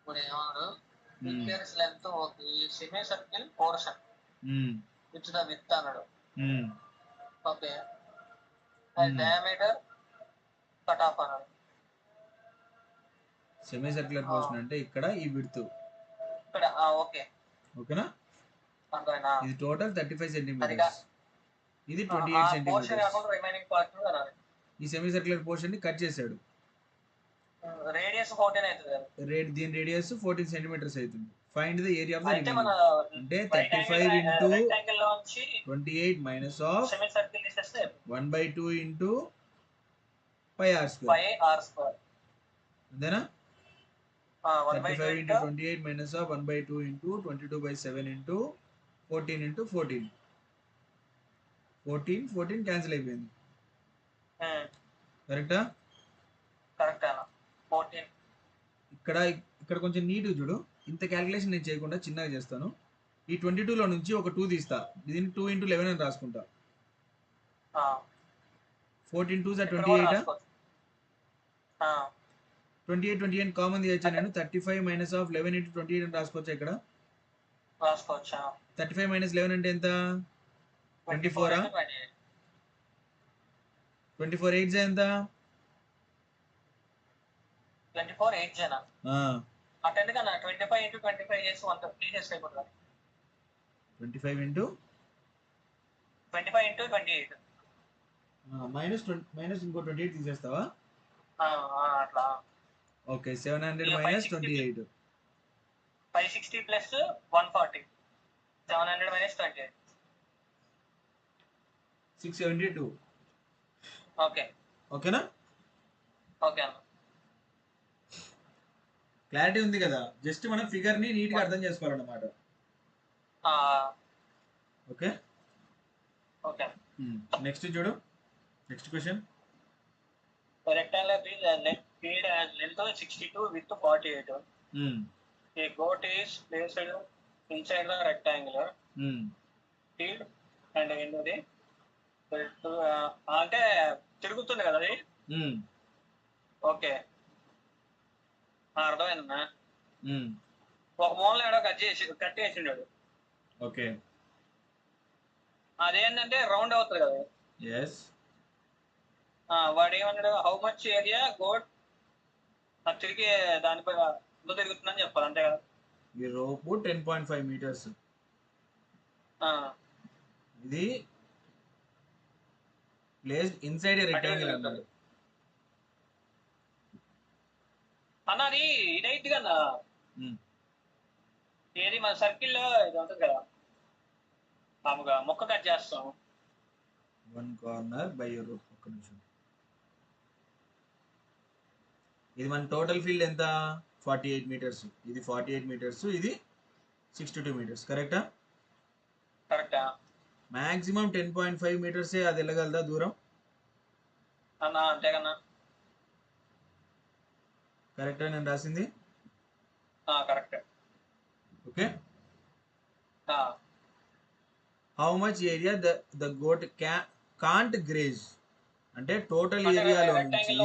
PQRS length semicircular portion with the width అన్నాడు. Okay, diameter cut off అన్నాడు. Semi circular portion అంటే ఇక్కడ ఈ width ఇక్కడ. Okay, ఓకేనా? ఇది total 35 centimetres, ఇది 28 centimetres. ఈ సెమీ సర్క్యులర్ పోర్షన్ ని కట్ చేశాడు. రేడియస్ 14 అవుతుంది. దీని రేడియస్ 14 సెంటీమీటర్స్ అవుతుంది. Find the area of the remaining అంటే 35 into 28 minus of 1/2 into pi r square. అంతేనా? 35 into 28 minus of 1/2 into 22/7 into 14 into 14. 14 cancel అయిపోయింది. కరెక్టా? ఇక్కడ కొంచెం నీట్ చూడు. ఇంత క్యాలిక్యులేషన్ నేను చేయకుండా చిన్నగా చేస్తాను. ఈ 22లో నుంచి ఒక 2 తీస్తా, దీన్ని 2 into 11 అని రాసుకుంటా. 14 2s are 28. 28 కామన్ తీయచ్చా నేను? 35 మైనస్ ఆఫ్ 11 into 28 అని రాసుకోవచ్చా ఇక్కడ? రాసుకోవచ్చా? 35 మైనస్ 11 అంటే ఎంత? 24 24 into 28. 24 8 ఎంత? 24 8 జనా అటు ఎందుకన్నా 25 into 25 చేసి 150 చేస్తే అయిపోతుందా? 25 ఇంటూ 25 into 28. మైనస్ ఇంకో 28 తీసేస్తావా? అట్లా. ఓకే 700 ఇక మైనస్ 560 28 560 ప్లస్ 140 700 మైనస్ 28. 672. ఓకే ఓకేనా? ఓకే అన్న. క్లారిటీ ఉంది కదా? జస్ట్ మనం ఫిగర్ ని నీట్ గా అర్థం చేసుకోవాలన్నమాట. Okay okay. నెక్స్ట్ చూడు, next question. Rectangular field has length 62 width 48. A goat is placed inside the rectangular field and ఏంటది అంటే తిరుగుతుంది కదా అది. ఓకే అర్థమైందన్నా. ఒక మూల ఏడో కట్టేసిండాడు. ఓకే అదేంటంటే రౌండ్ అవుతుంది కదా. ఎస్. వాడు ఏమన్నాడు, హౌ మచ్ ఏరియా గోడ్ తిరిగి దానిపై తిరుగుతుందని చెప్పాలి అంతే కదా. ఈ రోపు 10.5 మీటర్స్. ఇది ప్లేస్డ్ ఇన్సైడ్ ఏ రెక్టాంగిల్ అన్నాడు అన్నది. ఇదైతే కదా ఏది మన సర్కిల్లో ఇది ఉంటుంది కదా, మామూలుగా మొక్క కట్ చేస్తాం. వన్ కార్నర్ బై రూప్. ఒక్క నిమిషం. ఇది మన టోటల్ ఫీల్డ్ ఎంత? 48 మీటర్స్. ఇది 48 మీటర్స్, ఇది 62 మీటర్స్. కరెక్టా? కరెక్టా. మాక్సిమం 10.5 మీటర్సే అది వెళ్ళగలదా దూరం అన్నా? అంతే కన్నా. కరెక్టా నేను రాసింది? Correct. Okay. How much area the goat can't graze అంటే టోటల్ ఏరియాలో నుంచి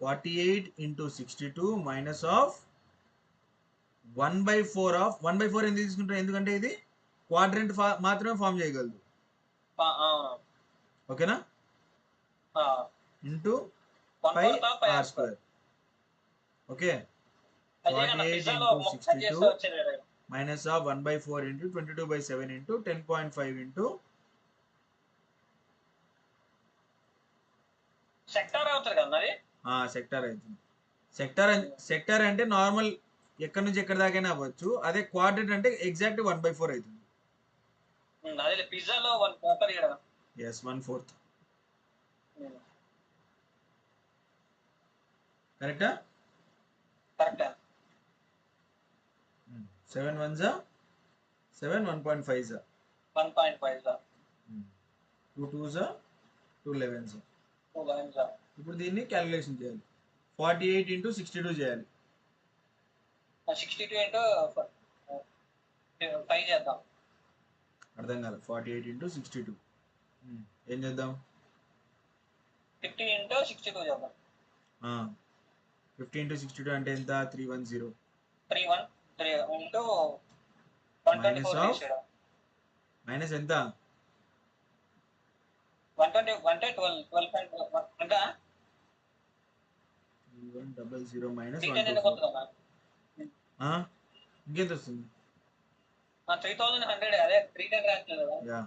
48 into 62 మైనస్ ఆఫ్ 1/4 ఆఫ్ 1/4 ఎందుకు తీసుకుంటాం? ఎందుకంటే ఇది క్వాడ్రంట్ మాత్రమే ఫామ్ చేయగలదు. ఓకేనా? Into 5r². Okay. 48 into 62 minus of 1/4 into 22/7 into 10.5 into sector అవుతుంది కదా అది. సెక్టార్ అవుతుంది. సెక్టార్ అంటే నార్మల్ ఎక్కడి నుంచి ఎక్కడి దాకైనా అవ్వచ్చు. అదే క్వాడ్రంట్ అంటే ఎగ్జాక్ట్ 1/4 అవుతుంది. అదే పిజ్జాలో 1/4. ఎస్ 1/4. కరెక్టా? కరెక్టా. 7 1s 7 1.5s 1.5 2 2s 2 11s. 2 11s. ఇప్పుడు దీన్ని క్యాలిక్యులేషన్ చేయాలి. 48 into 62 చేయాలి. 62 into 5 చేద్దాం. అర్థం కాదు. 48 into 62 ఏం చేద్దాం? 50 into 62 చేద్దాం. 50 into 62 అంటే ఎంత? 310. 3 into 124 మైనస్ ఎంత? 120 అంటే 12 అంటే 3100 మైనస్ ఇంకెంత వస్తుంది? 3100. అదే 310 రాట్లేదు కదా.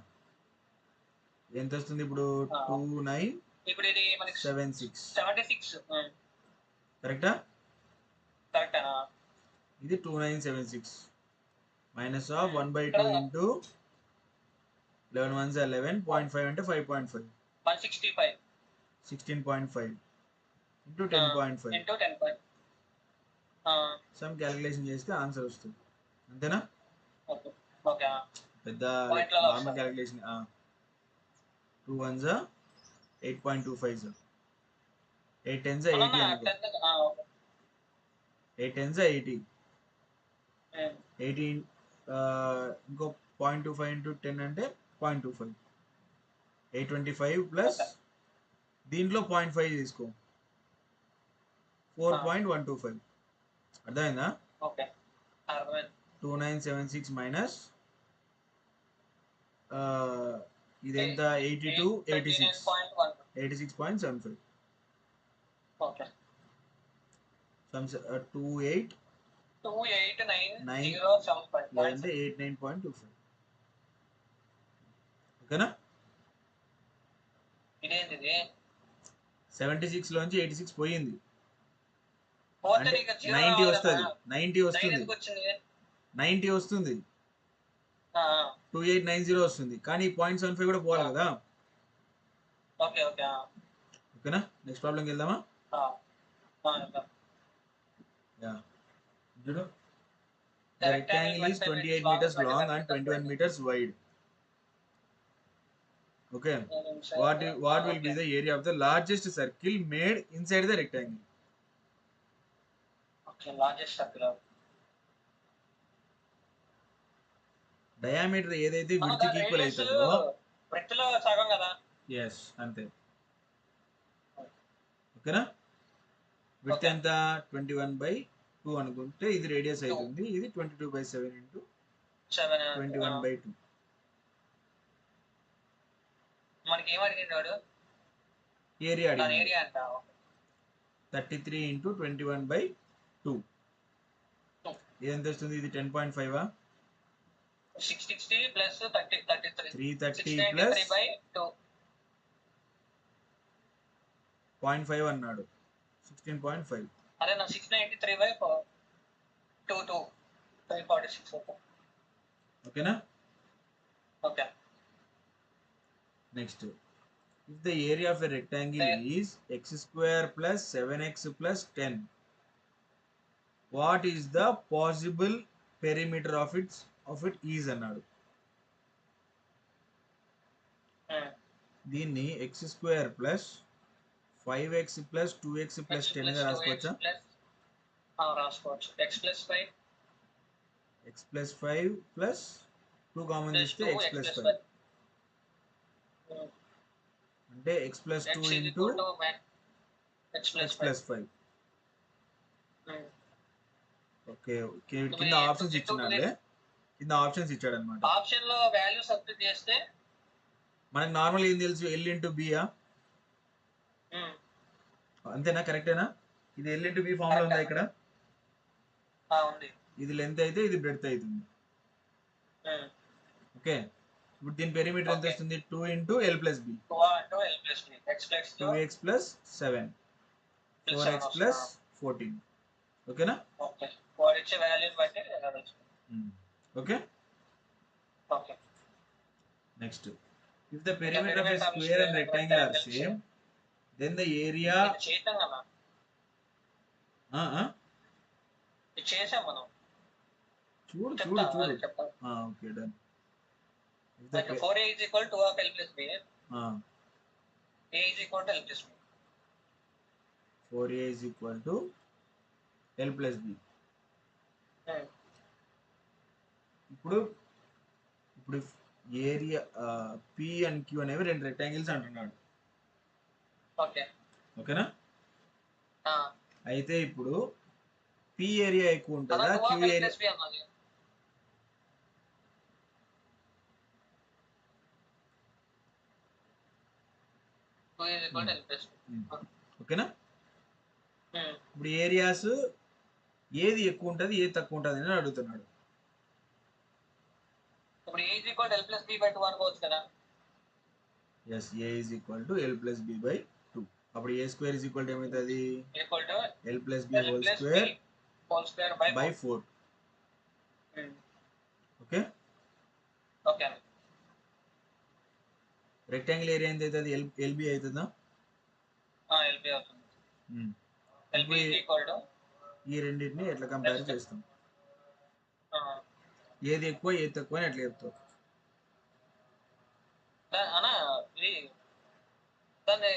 ఎంత వస్తుంది ఇప్పుడు? 29 ఇప్పుడు ఇది మనకి 76. కరెక్టా? కరెక్టా. ఇది 2976 మైనస్ ఆఫ్ 1/2 ఇంటూ 11 1s 11. 0.5 అంటే 5.5. 165. 16.5 ఇంటూ 10.5 ఇంటూ 10.5. సమ్ క్యాలిక్యులేషన్ చేస్తే ఆన్సర్ వస్తుంది. అంతేనా? ఓకే. పెద్ద నార్మల్ క్యాలిక్యులేషన్. 2 1s 8.25. 8 10s 80 అనుకో. 8 10s 80. 80 ఇంకో 0.25 into 10 అంటే 0.25. 825 ప్లస్ దీంట్లో 0.5 తీసుకో. 4.125. అర్థమైందా? ఓకే అర్థమైంది. 2976 మైనస్ ఇదెంత 82 86 86.75 ఓకే 28 289075 లేదంటే 89.25 ఓకేనా. ఇదేంటిది 76 లోంచి 86 పోయింది పోతే అంటే నీకు 0 90 రావాలి వస్తుంది కదా 90 9 వస్తుంది ఎందుకు వచ్చింది 90 వస్తుంది 2890 వస్తుంది కానీ 0.75 కూడా పోవాలి కదా. ఓకే ఓకే ఓకేనా. నెక్స్ట్ ప్రాబ్లంకి వెళ్దామా. యా చూడు. The rectangle is 28 meters long and 21 meters wide. Okay. What will be the area of the largest circle made inside the rectangle? Okay, largest circle. Diameter ఏదైతే width కి equal అవుతుందో breadth లో సగం కదా. yes అంతే. ఓకేనా. width ఎంత 21/2 అనుకుంటే ఇది రేడియస్ అవుతుంది. ఇది 22/7 into 21/2. మనకి ఏం అడిగింది వాడు ఏరియా దాని ఏరియా ఎంత 33 into 21/2. ఇది ఎంత వస్తుంది. ఇది 10.5 660 plus 33 330 plus 0.5 అన్నాడు 16.5. అరే నా 693/2 346. ఓకేనా. Okay next if the area of a rectangle is x square plus 7x plus 10, what is the possible perimeter of it is అన్నాడు. దీన్ని x square plus 5x plus 2x plus 10 గా రాసుకోవచ్చా. రాసుకోవచ్చు. x plus 5 plus 2 common తీస్తే x plus 5 అంటే x plus 2 into x plus 5. Okay కింద options ఇచ్చినాడులే. కింద options ఇచ్చాడు అనమాట. ఆప్షన్ లో వాల్యూ సబ్స్టిట్యూట్ చేస్తే మనకి నార్మల్ ఏం తెలుసు l into b అంతేనా కరెక్టేనా. ఇది l into b ఫామ్ లో ఉందా ఇక్కడ ఉంది. ఇది లెంత్ అయితే ఇది బ్రెడ్త్ అవుతుంది. ఓకే ఇప్పుడు దీని పెరిమీటర్ ఎంత వస్తుంది 2 into l plus b 2x plus 7 4x plus 14. ఓకేనా. Okay next if the perimeter of a square and rectangle are same then the area చేసాం మనం చూడు okay done. Like 4a is equal to 2 of l plus b. A is equal to l plus b. 4a is equal to l plus b. ఇప్పుడు area p and q అనేవి రెండు rectangles అంటున్నాడు. ఓకేనా. అయితే ఇప్పుడు p ఏరియా ఎక్కువ ఉంటుందా q area ఓకేనా. ఇప్పుడు ఏరియాస్ ఏది ఎక్కువ ఉంటుంది ఏది తక్కువ ఉంటుంది అని అడుగుతున్నాడు. ఇప్పుడు a is equal to l plus b by 2 అనుకోవచ్చు కదా. yes a is equal to l plus b by 2. అప్పుడు a square is equal to ఏమవుతుంది l plus b whole square by 4. Okay rectangle area ఎంత అవుతుంది lb అవుతుందా. lb అవుతుంది. ఈ రెండింటిని ఎట్లా కంపేర్ చేస్తాం. ఏది ఎక్కువ ఏది తక్కువ అని ఎట్లా చెప్తావు. అన్నా ఇది దాన్ని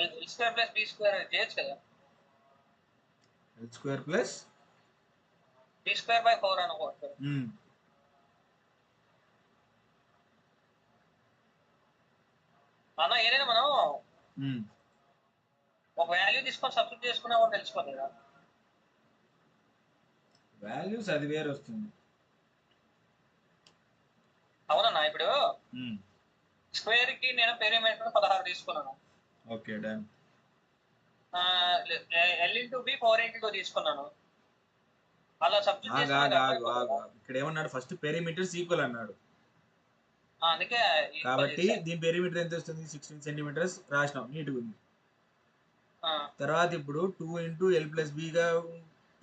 l square plus b square చేయొచ్చు కదా. l square plus b square by 4 అనుకోవచ్చు. అన్నా ఏదైనా మనం ఒక వాల్యూ తీసుకొని సబ్స్టిట్యూట్ చేసుకున్నా కూడా తెలిసిపోతుంది కదా. వాల్యూస్ అది వేరే వస్తుంది. అవునన్నా ఇప్పుడు స్క్వేర్ కి నేను పెరిమీటర్ 16 తీసుకున్నాను. Okay done. L into B 4 into 2 తీసుకున్నాను. అలా సబ్స్టిట్యూట్ ఇక్కడ ఏమన్నాడు, ఫస్ట్ పెరిమీటర్స్ ఈక్వల్ అన్నాడు. అందుకే కాబట్టి దీని పెరిమీటర్ ఎంత వస్తుంది, 16 సెంటీమీటర్స్ రాసినాం, నీట్గా ఉంది. తర్వాత ఇప్పుడు 2 into L plus B గా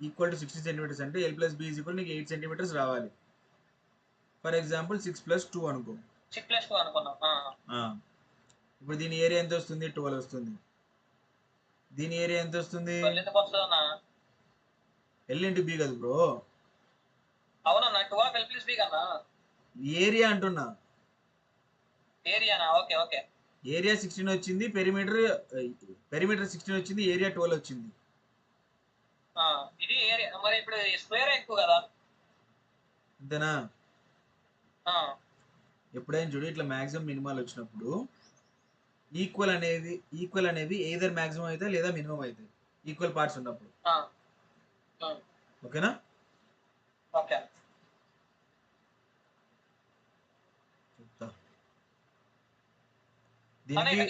ఈక్వల్ టు 16 సెంటీమీటర్స్ అంటే L plus B is equal నీకు 8 సెంటీమీటర్స్ రావాలి. ఫర్ ఎగ్జాంపుల్ 6 plus 2 అనుకో. 6 plus 2 అనుకున్నాం. ఇప్పుడు దీని ఏరియా ఎంత వస్తుంది, 12 వస్తుంది. దీని ఏరియా ఎంత వస్తుంది, L into B కదా బ్రో. అవునన్నా 12 L plus B కన్నా ఏరియా అంటున్నా. ఏరియానా? Okay okay. ఏరియా 16 వచ్చింది, పెరిమీటర్ 16 వచ్చింది, ఏరియా 12 వచ్చింది. ఇది ఏరియా. మరి ఇప్పుడు స్క్వేర్ ఎక్కువ కదా, అంతేనా? ఎప్పుడైనా చూడు ఇట్లా మాక్సిమం మినిమాల్ వచ్చినప్పుడు ఈక్వల్ అనేవి ఎయిదర్ మాక్సిమం అయితే లేదా మినిమం అయితే, ఈక్వల్ పార్ట్స్ ఉన్నప్పుడు. ఓకేనా? ఓకే. చెప్తా.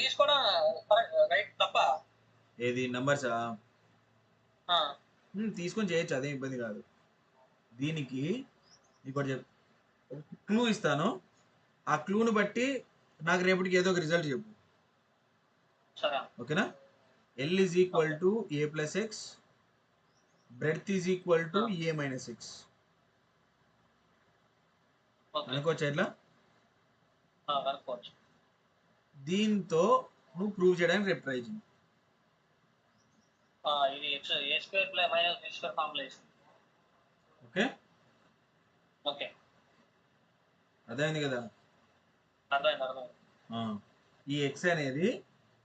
తీసుకోవడం రైట్ తప్ప ఏది నంబర్సా తీసుకొని చేయొచ్చు, అదేం ఇబ్బంది కాదు. దీనికి ఇప్పుడు క్లూ ఇస్తాను, ఆ క్లూను బట్టి నాకు రేపటికి ఏదో ఒక రిజల్ట్ చెప్పు. ఓకేనా? L is equal to A plus X, breadth is equal to A minus X. అనుకోవచ్చా ఇట్లా? దీంతో నువ్వు ప్రూవ్ చేయడానికి రేపు ట్రై చేయి. ఇది A square plus minus B square formula ఇస్తుంది. ఓకే ఓకే, అర్థమైంది కదా? అర్థమైంది. ఈ ఎక్స్ అనేది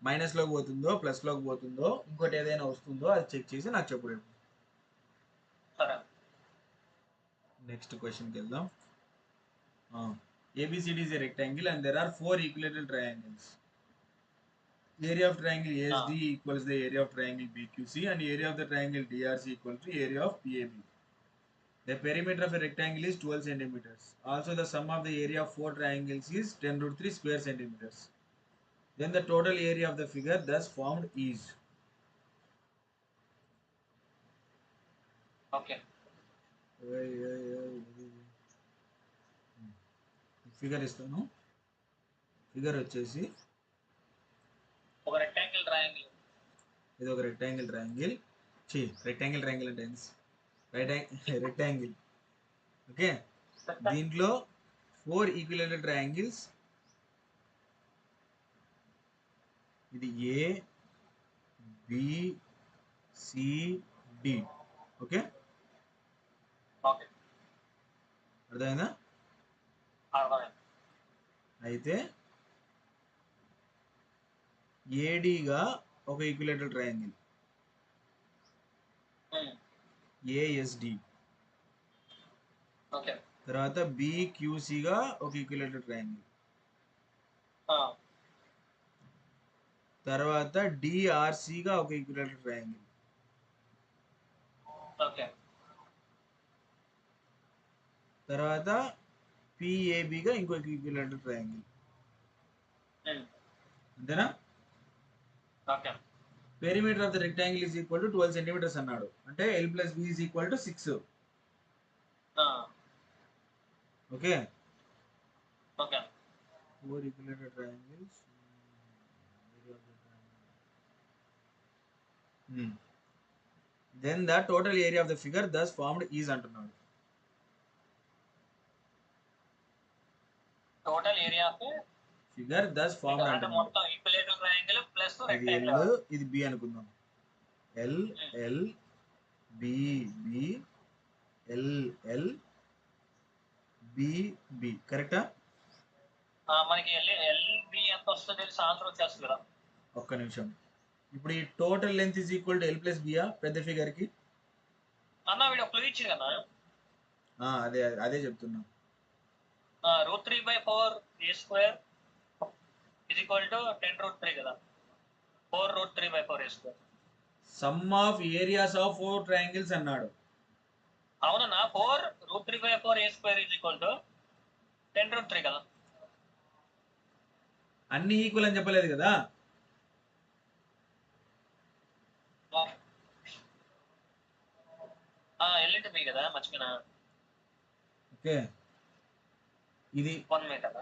మైనస్ లోకి పోతుందో ప్లస్ లోకి పోతుందో ఇంకోటి ఏదైనా వస్తుందో అది చెక్ చేసి నాకు చెప్పు రేపు. నెక్స్ట్ క్వశ్చన్కి వెళ్దాం. ABCD is a rectangle and there are 4 equilateral triangles. Area of triangle ASD equals the area of triangle BQC and area of the triangle DRC equals to area of PAB. The perimeter of a rectangle is 12 centimeters. Also the sum of the area of 4 triangles is 10 root 3 square centimeters. Then the total area of the figure thus formed is. Okay. Figure ఇస్తాను. Figure వచ్చేసి ఒక rectangle triangle. ఇది ఒక rectangle triangle. Rectangle triangle అంటే rectangle. Okay, దీంట్లో 4 equilateral triangles. ఇది A B C D. Okay, అర్థమైందా? అయితే ఏడీగా ఒక ఈక్విలేటరల్ ట్రయాంగిల్ ASD, తర్వాత BQCగా ఒక ఈక్విలేటరల్ ట్రయాంగిల్, తర్వాత DRCగా ఒక ఈక్విలేటరల్ ట్రయాంగిల్, తర్వాత PABగా ఇంకొక ఈక్విలేటరల్ ట్రయాంగిల్. అంతేనా? Perimeter of the rectangle is equal to 12 centimetres అన్నాడు, అంటే L plus B is equal to 6. Okay, 4 equilateral triangles. Then the total area of the figure thus formed is అంటున్నాడు. Total area of figure thus formed అంటే మొత్తం equilateral triangle plus ఇది L, ఇది B అనుకుందాం. L L B B L L B B. కరెక్టా? మనకి LB ఎంత వస్తుంది తెలిసి ఆన్సర్ వచ్చేస్తుంది కదా. ఒక్క నిమిషం. ఇప్పుడు ఈ total length is equal to L plus B పెద్ద ఫిగర్ కి. అన్న వీడు ఒక క్లూ ఇచ్చింది కదా. అదే చెప్తున్నా. √3/4 A square is equal to 10 √3 కదా. 4 √3/4 A square. Some of areas of 4 triangles అన్నాడు. అవునన్నా 4√3/4 a square is equal to 10√3 కదా. అన్ని ఈక్వల్ అని చెప్పలేదు కదా. ఎల్లింటి కదా మర్చిపోయినా. ఓకే ఇది 1 మీటర్.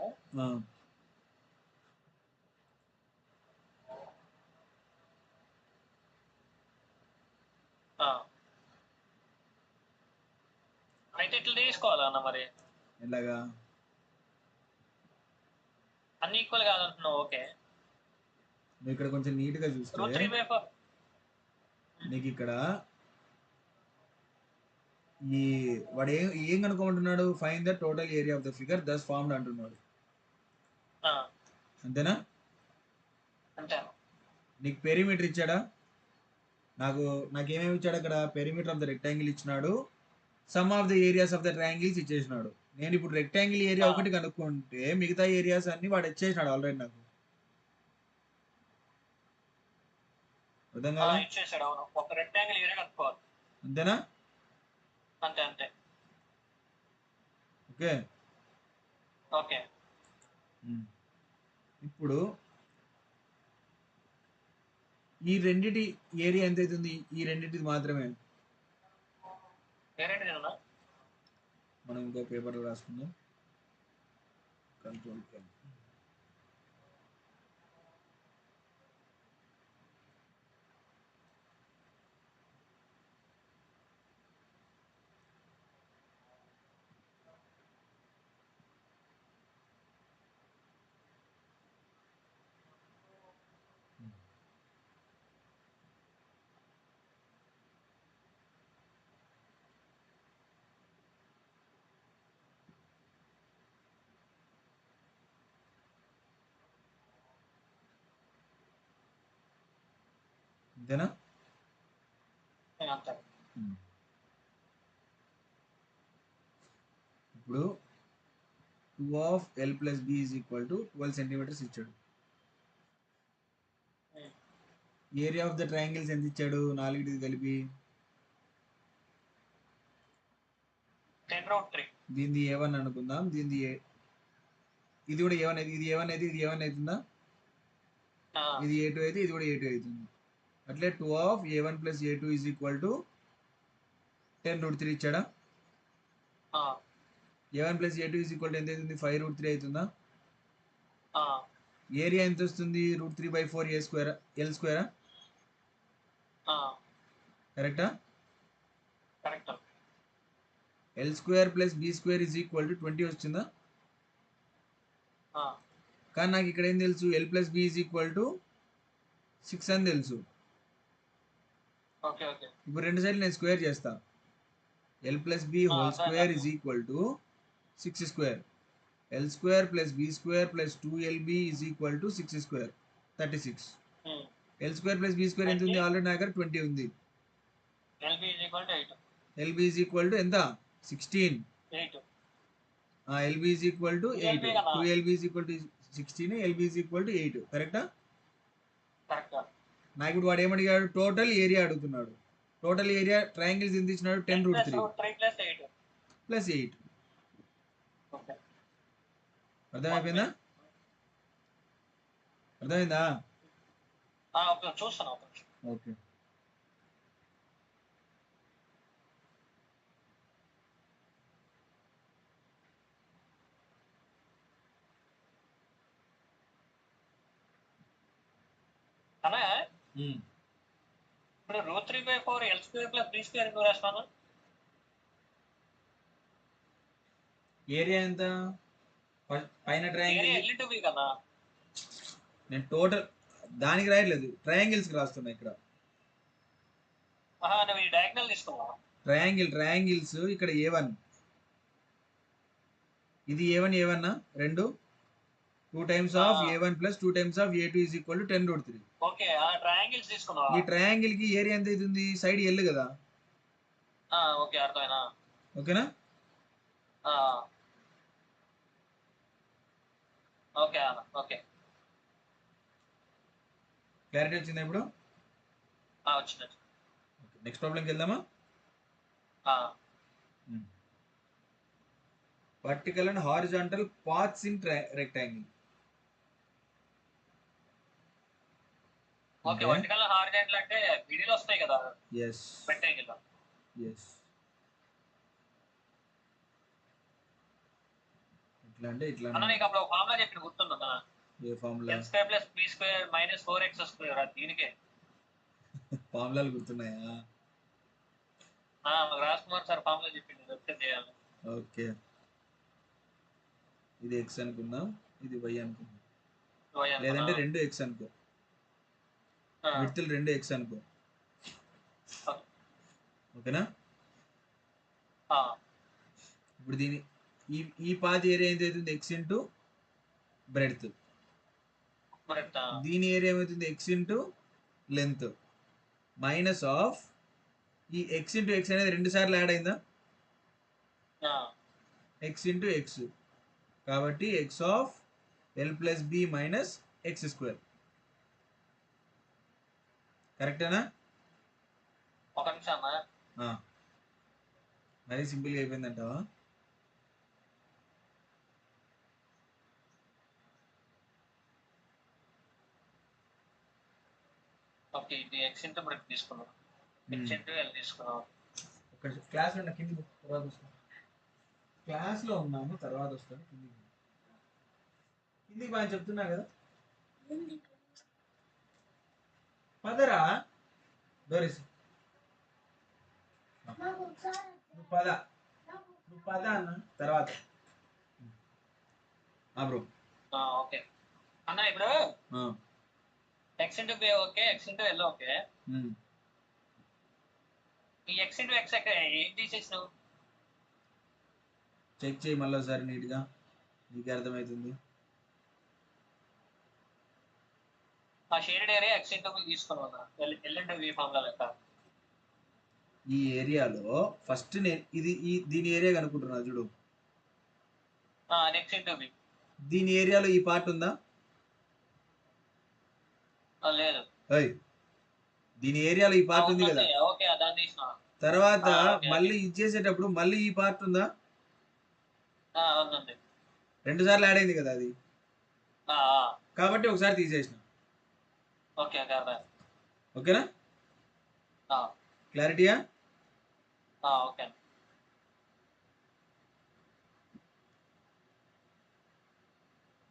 అయితే ఇట్లా తీసుకోవాలా అన్న మరి ఎలాగా అన్ని ఈక్వల్ కాదంటున్నావు. ఓకే నువ్వు ఇక్కడ కొంచెం నీట్ గా చూస్తే నీకు ఇక్కడ ఈ వాడు ఏం కనుక్కోమంటున్నాడు, find the total area of the figure thus formed అంటున్నాడు. అంతేనా? నీకు పెరిమీటర్ ఇచ్చాడా? నాకేమేమి ఇచ్చాడు అక్కడ? పెరిమీటర్ ఆఫ్ ద రెక్టాంగిల్ ఇచ్చినాడు, sum of the areas of the triangles ఇచ్చేసినాడు. నేను ఇప్పుడు రెక్టాంగిల్ ఏరియా ఒకటి కనుక్కుంటే మిగతా ఏరియాస్ అన్ని వాడు ఇచ్చేసినాడు ఆల్రెడీ నాకు. అర్థం కాదా? అంతేనా? అంతే. ఓకే ఓకే ఇప్పుడు ఈ రెండిటి ఏరియా ఎంత అవుతుంది? ఈ రెండిటి మాత్రమే. మనం ఇంకో పేపర్ రాసుకుందాం. కంట్రోల్ అంతేనా? ఇప్పుడు 2 of L plus B is equal to 12 centimeters ఇచ్చాడు. ఏరియా ఆఫ్ ద ట్రయాంగిల్స్ ఎంత ఇచ్చాడు? 4 కలిపి 10√3. దీన్ని A1 అనుకుందాం. దీన్ని ఇది కూడా A1 అయితే ఇది A1 అయితే ఇది A1 అవుతుందా? ఇది A2 అయితే ఇది కూడా A2 అవుతుంది. అట్లే 2 of A1 plus A2 is equal to 10√3 ఇచ్చాడా? A1 plus A2 is equal to ఎంత అవుతుంది? 5√3 అవుతుందా? ఏరియా ఎంత వస్తుంది? √3/4 A square L square. కరెక్టా? L square plus B square is equal to 20 వచ్చిందా? కానీ నాకు ఇక్కడ ఏం తెలుసు? L plus B is equal to 6 అని తెలుసు. ఇప్పుడు రెండు సైడ్లు నేను స్క్వేర్ చేస్తా. L plus B whole square is equal to 6 square. L square plus B square plus 2LB is equal to 6 square 36. L square plus B square ఎంత ఉంది? Already నా దగ్గర 20 ఉంది. LB is equal to ఎంత? 16. LB is equal to 8. 2LB is equal to 16. LB is equal to 8. కరెక్టా? నాకు ఇప్పుడు వాడు ఏమడిగాడు? టోటల్ ఏరియా అడుగుతున్నాడు. టోటల్ ఏరియా ట్రయాంగిల్స్ ఎంత ఇచ్చినాడు? 10√3 ప్లస్ 8. అర్థమైపోయిందా? అర్థమైందా? చూస్తాను. ఓకే ఇప్పుడు √3/4 L square plus B square ఎందుకు రాస్తాను? ఏరియా ఎంత? పైన ట్రయాంగిల్ కదా. నేను టోటల్ దానికి రాయట్లేదు, ట్రయాంగిల్స్ కి రాస్తున్నా ఇక్కడ. డయాగ్నల్ తీసుకున్నా. ట్రయాంగిల్స్ ఇక్కడ A1 ఇది A1 రెండు 2 times of A1 plus 2 times of A2 is equal to 10√3. Okay triangles తీసుకున్నా. ఈ ట్రయాంగిల్ కి ఏరియా ఎంత అవుతుంది? సైడ్ L కదా. ఓకే అర్థమైనా. ఓకేనా? ఓకే ఓకే క్లారిటీ వచ్చిందా ఇప్పుడు? వచ్చింది. నెక్స్ట్ ప్రాబ్లంకి వెళ్దామా? Vertical and horizontal paths in rectangle. Okay, vertical horizontal అంటే మిడిల్ వస్తాయి కదా ఎస్ రెక్టాంగిల్ లో. ఎస్ ఇట్లా అంటే ఇట్లా అన్న నీకు అప్పుడు ఒక ఫార్ములా చెప్పిన గుర్తుందా? ఏ ఫార్ములా? L square plus B square minus 4x square. అది దీనికే ఫార్ములాలు గుర్తున్నాయా? రాజ్ కుమార్ సార్ ఫార్ములా చెప్పింది వెబ్సైట్ చేయాలి. ఓకే, ఇది ఎక్స్ అనుకుందాం, ఇది వై అనుకుందాం, లేదంటే రెండు ఎక్స్ అనుకో, విడ్త్లు రెండు ఎక్స్ అనుకో. ఓకేనా? ఇప్పుడు దీని ఈ పాత్ ఏరియా ఎంత అవుతుంది? X into breadth. దీని ఏరియా ఏమవుతుంది? X into length minus of ఈ ఎక్స్ ఇంటూ ఎక్స్ అనేది 2 సార్లు యాడ్ అయిందా? ఎక్స్ ఇంటూ ఎక్స్, కాబట్టి x of L plus B minus x square. కరెక్టేనా? ఒక నిమిషం మరీ సింపుల్గా అయిపోయిందంటావా? ఓకే, ఇది x ఇంటూ బ్రెడ్త్ తీసుకున్నాం, x ఇంటూ l తీసుకున్నాం. ఒక క్లాస్ ఉన్న కిందికి తర్వాత వస్తాను. క్లాస్లో ఉన్నాము, తర్వాత వస్తాను. కిందికి బాగా చెప్తున్నా కదా, పదరా డోరేసి. నువ్వు పద అన్న తర్వాత. బ్రో ఓకే అన్న, ఇప్పుడు x into B okay, x into L okay. ఈ x ఇంటూ x ఏం తీసేసినావు? చెక్ చేయి మళ్ళీ ఒకసారి నీట్గా, నీకు అర్థమవుతుంది. ఆ shaded area x into B తీసుకున్నావు, ఎల్ ఇంటూ బి ఫార్ములా లెక్క. ఈ ఏరియాలో ఫస్ట్ నేను దీని ఏరియా కనుక్కుంటున్నా చూడు. x into B. దీని ఏరియాలో ఈ పార్ట్ ఉందా? లేదు. దీని ఏరియాలో ఈ పార్ట్ ఉంది కదా. ఓకే, దాన్ని తీసినా. తర్వాత మళ్ళీ ఇచ్చేసేటప్పుడు మళ్ళీ ఈ పార్ట్ ఉందా? ఉంది. 2 సార్లు యాడ్ అయింది కదా అది, కాబట్టి ఒకసారి తీసేసిన. ఓకే, ఓకేనా? క్లారిటీయా? ఓకే.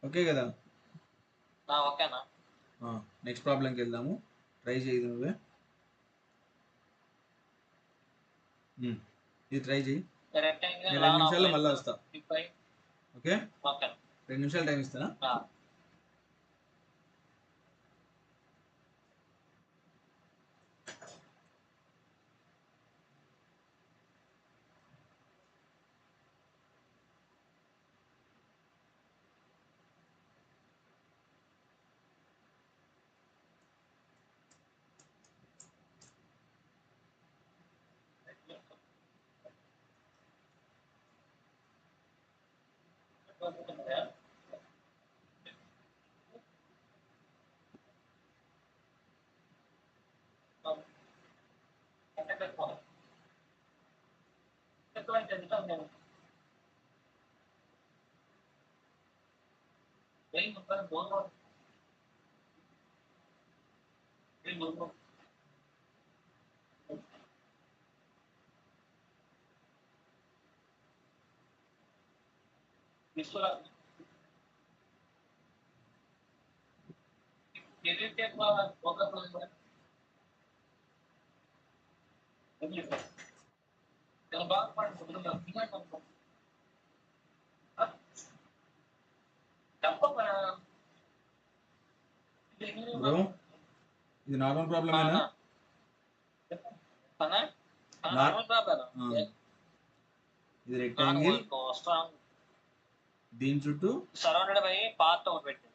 ఓకే కదా? ఓకేనా? నెక్స్ట్ ప్రాబ్లంకి వెళ్దాము. ట్రై చేయదు నువ్వే, ఇది ట్రై చేయి. 2 నిమిషాల్లో మళ్ళీ వస్తా. ఓకే, 2 నిమిషాలు టైం ఇస్తానా? బ్రో, ఇది నార్మల్ ప్రాబ్లమేనా? ఇది రెక్టాంగిల్, దీని చుట్టూ సరౌండెడ్ బై పాత్ ఒకటి పెట్టి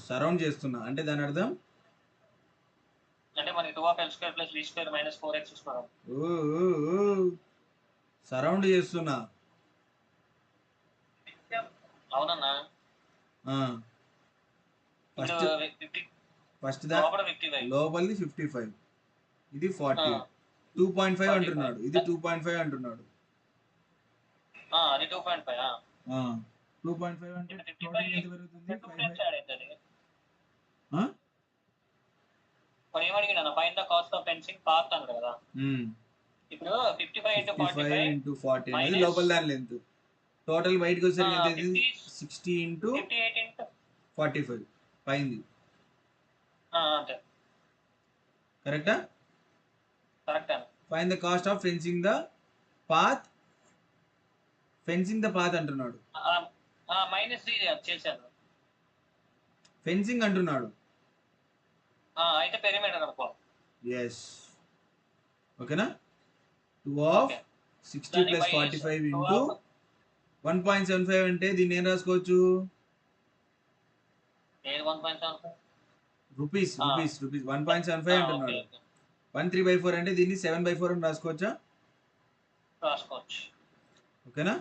సరౌండ్ చేస్తున్నా. అంటే దాని అర్థం అంటే మనకి 2l² + v² - 4x². సరౌండ్ చేస్తున్నా. అవునన్నా. ఫస్ట్ లోపలిది 55, ఇది 40, 2.5 అంటున్నాడు, ఇది 2.5 అంటున్నాడు. అది 2.5. 2.5 అంటే టోటల్ ఎంత పెరుగుతుంది? 5 ఇప్పుడు ఏమడిగినా find the cost of fencing path అన్నాడు కదా. ఇప్పుడు 55 into 45 into 40 అనేది లోపల దాని లెంత్. టోటల్ బయటకు వచ్చేసరికి ఎంత అవుతుంది? 60 into 58 into 45 పైంది. అంతే. కరెక్టా? Correct. Find the cost of fencing the path. Fencing the path అంటున్నాడు. మైనస్ చేశాను. ఫెన్సింగ్ అంటున్నాడు. అయితే పెరిమీటర్ అనుకో. yes ఓకేనా. 2 of 60 plus 45 into 1.75 అంటే దీన్ని ఏం రాసుకోవచ్చు? రూపీస్ 1.75 అంటున్నాడు. 1/3/4 అంటే దీన్ని 7/4 అని రాసుకోవచ్చా? రాసుకోవచ్చు. ఓకేనా.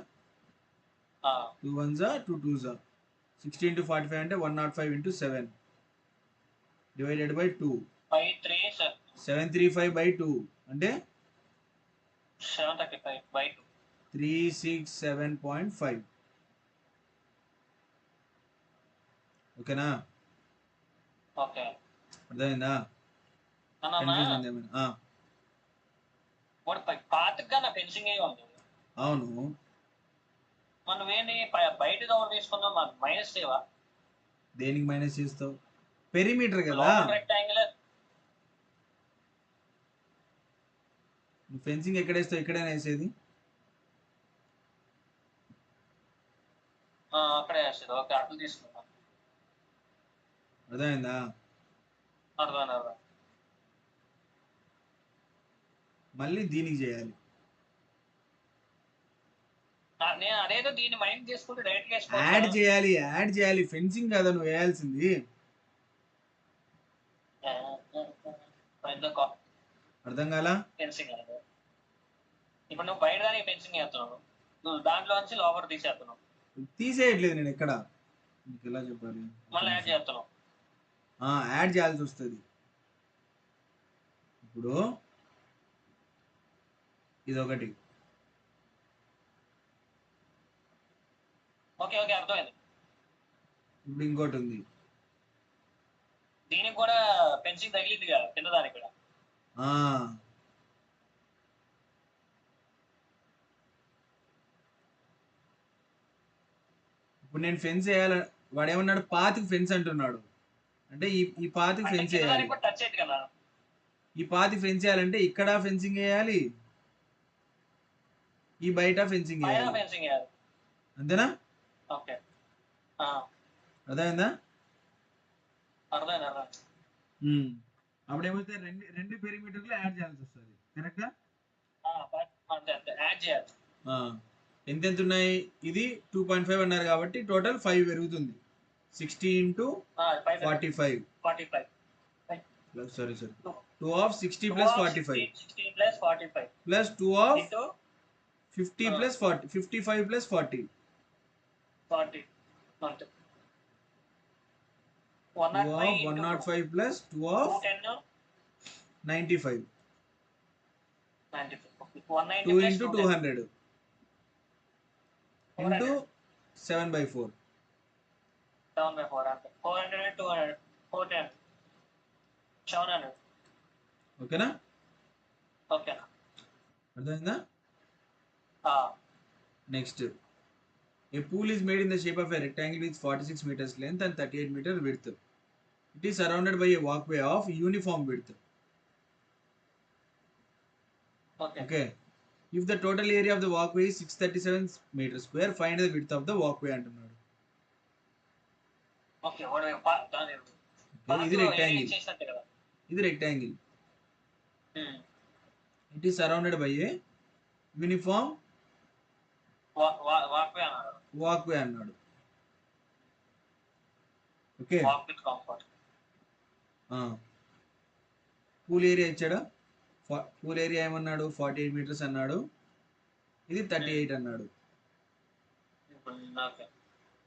2 1s 2 2s 60 into 45 అంటే 105 into 7 divided by 2. 735 by 2 అంటే 735 by 2. 367.5. ఓకేనా. ఓకే. అర్థమైందా? అవును. మనం ఏంటి బయట తీసుకుందాం, మైనస్ చేయవా? దేనికి మైనస్ చేస్తావు? పెరిమీటర్ కదా. రెక్టాంగులర్ ఫెన్సింగ్ ఎక్కడ వేస్తావు? ఎక్కడైనా వేసేది అక్కడే వేస్తుంది. ఓకే, అట్లా తీసుకుందాం. అర్థమైందా? అర్థం. మళ్ళీ దీనికి చేయాలి. నేను అదేదో దీన్ని మైండ్ చేసుకుంటే డైరెక్ట్ యాడ్ చేయాలి. ఫెన్సింగ్ కదా నువ్వు వేయాల్సింది. అర్థం కాలా? ఫెన్సింగ్ ఇప్పుడు నువ్వు బయట దానికి ఫెన్సింగ్ వేస్తున్నావు, నువ్వు దాంట్లో నుంచి లోపల తీసేస్తున్నావు. తీసేయట్లేదు నేను ఎక్కడ. నీకు ఎలా చెప్పాలి? మళ్ళీ యాడ్ చేస్తున్నావు. యాడ్ చేయాల్సి వస్తుంది. ఇప్పుడు ఇదొకటి. ఓకే అర్థమైంది. ఇప్పుడు ఇంకోటి ఉంది. దీనికి కూడా ఫెన్సింగ్ తగిలింది కదా కింద దానికి కూడా. ఇప్పుడు నేను ఫెన్స్ వేయాల, వాడు ఏమన్నాడు? పాతికి ఫెన్స్ అంటున్నాడు. అంటే ఈ పాతికి ఫెన్స్ వేయాలి. ఈ పాతికి ఫెన్స్ వేయాలంటే ఇక్కడ ఫెన్సింగ్ వేయాలి, ఈ బయట ఫెన్సింగ్ వేయాలి. అంతేనా? ఓకే. అర్థమైందా? అర్థమైంది. అప్పుడు ఏమైతే రెండు పెరిమీటర్లు యాడ్ చేయాల్సి వస్తుంది. కరెక్టా? యాడ్ చేయాలి. ఎంత ఉన్నాయి? ఇది 2.5 అన్నారు కాబట్టి టోటల్ 5 పెరుగుతుంది. 60 into 45. Sorry. 2 of 60 plus 45. 60 plus 45. Plus 2 of 50 plus 40. 55 plus 40. 40. 2 of 105 plus 2 of 95. 2 into 200 into 7/4. 7/4 అంటే 400 200 410 700. ఓకేనా? ఓకే. అర్థమైందా? Next, a pool is made in the shape of a rectangle with 46 meters length and 38 meter width. It is surrounded by a walkway of uniform width. Okay. If the total area of the walkway is 637 meters square, find the width of the walkway అంటున్నాడు. Okay. ఇది rectangle. It is surrounded by a uniform walkway అన్నాడు. Okay. Pool area ఇచ్చాడా? Pool area ఏమన్నాడు? 48 metres అన్నాడు. ఇది 38 అన్నాడు.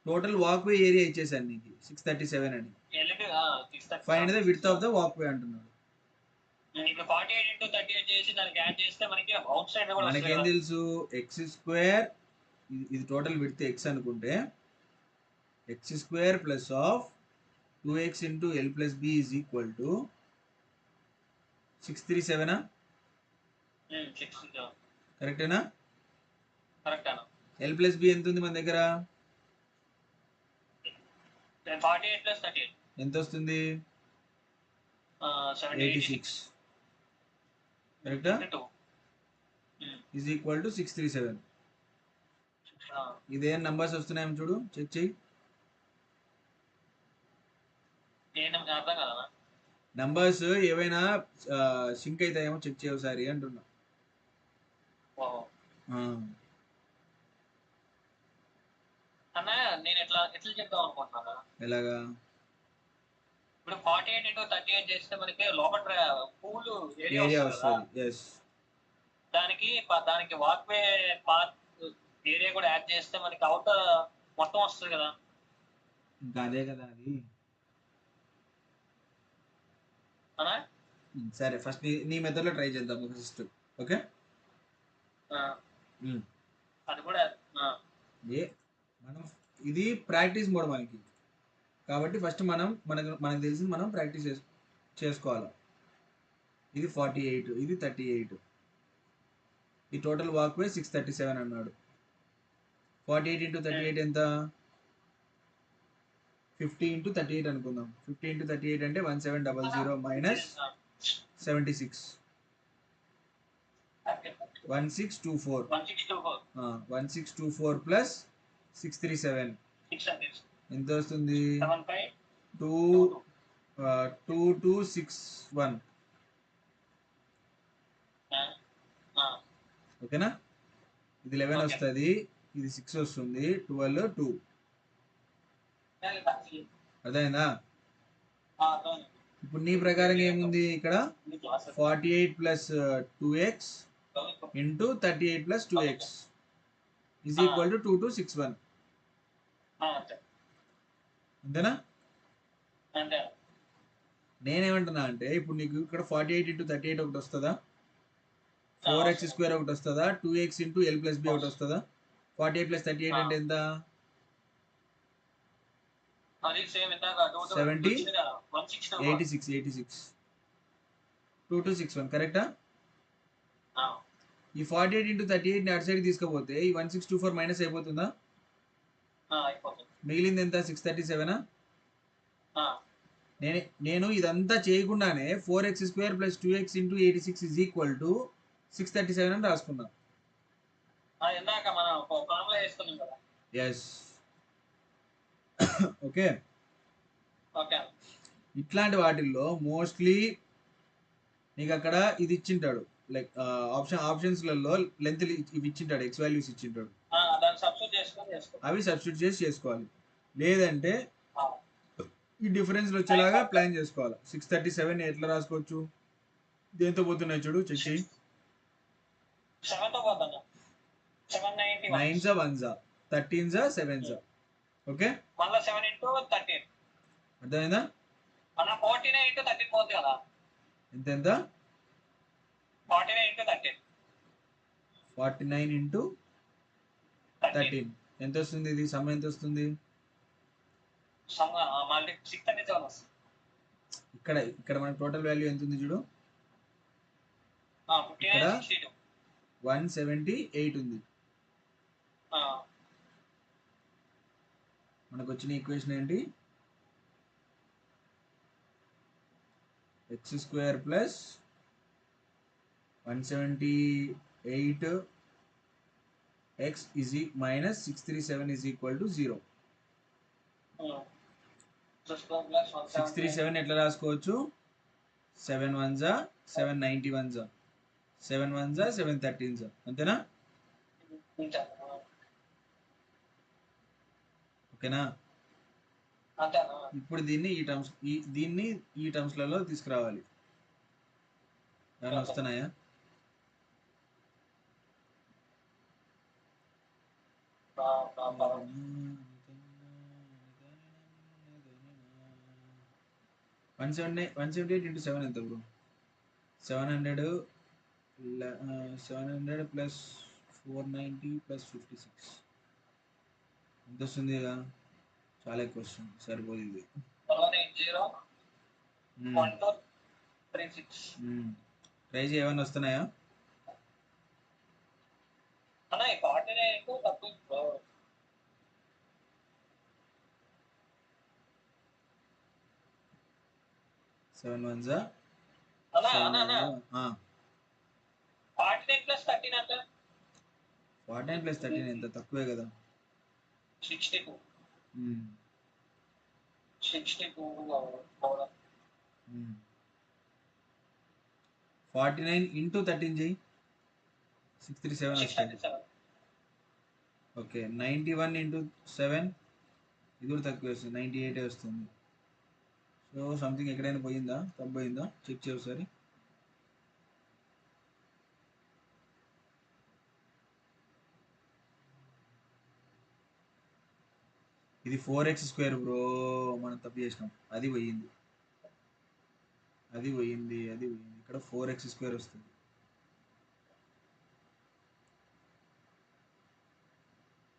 Total walkway area ఇచ్చేసాను నీకు 637 అని. Find the width of the walkway అంటున్నాడు. మనకేం తెలుసు? x² ఇది టోటల్ విడ్త్ ఎక్స్ అనుకుంటే x square plus of 2x into L plus B is equal to 637 కరెక్టేనా? కరెక్ట్ అన్న. ఎల్ ప్లస్ బి ఎంత ఉంది మన దగ్గర? 48 ప్లస్ 38 ఎంత వస్తుంది? 86 కరెక్టా? Is equal to 637. ఇదేం నంబర్స్ వస్తున్నాయేమో చూడు, చెక్ చెయ్యి. అర్థం కదా నంబర్స్ ఏవైనా సింక్ అవుతాయేమో చెక్ చేయ ఒకసారి అంటున్నా. అన్న నేను ఎట్లా చెప్దాం అనుకుంటున్నా, ఎలాగా? ఇప్పుడు 48 into 38 చేస్తే మనకి లోపల పూల్ ఏరియా వస్తుంది. ఎస్, దానికి వాక్వే పాత్ ఏరియా కూడా యాడ్ చేస్తే మనకి అవుట్ మొత్తం వస్తుంది కదా. ఇంకా అదే కదా అది. సరే, ఫస్ట్ నీ మెథడ్లో ట్రై చేద్దాం ఫస్ట్. ఓకే, అది కూడా మనం ఇది ప్రాక్టీస్ మోడ్ మనకి, కాబట్టి ఫస్ట్ మనకు తెలిసింది మనం ప్రాక్టీస్ చేసుకోవాలి. ఇది 48, ఇది 38. ఈ టోటల్ వాక్వే 637 అన్నాడు. 48 into 38 ఎంత? 50 into 38 అనుకుందాం. 50 into 38 అంటే 1700 మైనస్ 76 1624. 1624 ప్లస్ 637 ఎంత వస్తుంది? 2261. ఓకేనా? ఇది 11 వస్తుంది, ఇది 6 వస్తుంది, 12 2. అర్థమైందా? ఇప్పుడు నీ ప్రకారం ఏముంది ఇక్కడ? 48 plus 2x into 38 plus 2x is equal to 2261. అంతేనా? నేనేమంటున్నా అంటే ఇప్పుడు నీకు ఇక్కడ 48 ఇంటూ 38 ఒకటి వస్తుందా? 4x స్క్వేర్ ఒకటి వస్తుందా? 2x into L plus B ఒకటి వస్తుందా? 48 ప్లస్ 38 అంటే ఎంత? 70 86 2261 కరెక్టా? ఈ 48 ఇంటూ 38 ని అటు సైడ్ తీసుకపోతే ఈ 1624 మైనస్ అయిపోతుందా? మిగిలింది ఎంత? 637. నేను ఇదంతా చేయకుండానే 4x square plus 2x into 86 is equal to 637 అని రాసుకున్నా. Yes, okay. ఇట్లాంటి వాటిల్లో మోస్ట్లీ నీకు అక్కడ ఇది ఇచ్చింటాడు, లైక్ ఆప్షన్స్లలో లెంత్ ఇవి ఇచ్చింటాడు, ఎక్స్ వాల్యూస్ ఇచ్చింటాడు, అవి సబ్స్టిట్యూట్ చేసి చేసుకోవాలి. లేదంటే ఈ డిఫరెన్స్ వచ్చేలాగా ప్లాన్ చేసుకోవాలి. 637 ఎట్లా రాసుకోవచ్చు? దేంతో పోతున్నాయి చూడు, చెక్ చేయి. 9s 1s 13s 7s. Okay, అర్థమైందా? ఎంత? 49 ఇంటూ 13 ఎంత వస్తుంది? ఇది సమ్ ఎంత వస్తుంది? ఇక్కడ మన టోటల్ వాల్యూ ఎంత ఉంది చూడు, ఇక్కడ 178 ఉంది. మనకు వచ్చిన ఈక్వేషన్ ఏంటి? X square plus 178 X is minus 637 is equal to 0. 637 ఎట్లా రాసుకోవచ్చు? 7 1s 7 91s 7 1s 7 13s. అంతేనా? ఓకేనా? ఇప్పుడు దీన్ని ఈ టర్మ్స్లలో తీసుకురావాలి. ఏమైనా వస్తున్నాయా? వన్ సెవెంటీ ఎయిట్ ఇంటూ 7 ఎంత బ్రో? 700 ప్లస్ 490 ప్లస్ 56 ఎంత వస్తుంది ఇక చాలా ఎక్కువ వస్తుంది, సరిపోదు ఇది. 180 ట్రై చేయి, ఏమన్నా వస్తున్నాయా? అన్న ఈ 49 తక్కువ బ్రో. 7 1s ఆ? అన్న 7 అన్న 49 ప్లస్ 13 అంటే 49 ప్లస్ 13 ఎంత తక్కువే కదా. 62 మ్మ్. 62 49 ఇంటూ 13 చేయి, 637 వస్తుంది. 637 ఓకే, 91 ఇంటూ 7 ఇది కూడా తక్కువ వస్తుంది, 98 వస్తుంది. సో సంథింగ్ ఎక్కడైనా పోయిందా, తప్పు పోయిందా, చెక్ చేయ ఒకసారి. ఇది 4x² బ్రో, మనం తప్పు చేసినాం, అది పోయింది. ఇక్కడ 4x² వస్తుంది.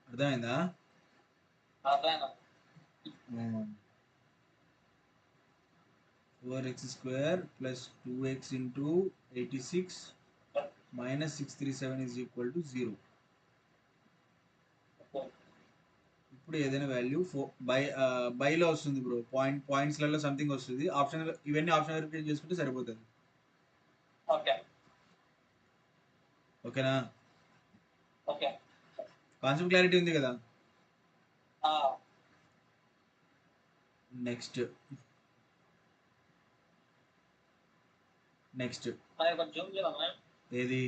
అర్థమైందా? అర్థమైందా? 4x² plus 2x into 86 minus 637 is equal to 0. ఇప్పుడు ఏదైనా వాల్యూ బైలో వస్తుంది బ్రో, పాయింట్స్లలో సంథింగ్ వస్తుంది. ఆప్షన్ ఇవన్నీ ఆప్షన్ వెరిఫికేషన్ చేసుకుంటే సరిపోతుంది. ఓకేనా? ఓకే, కాన్సెప్ట్ క్లారిటీ ఉంది కదా. నెక్స్ట్ ఏది?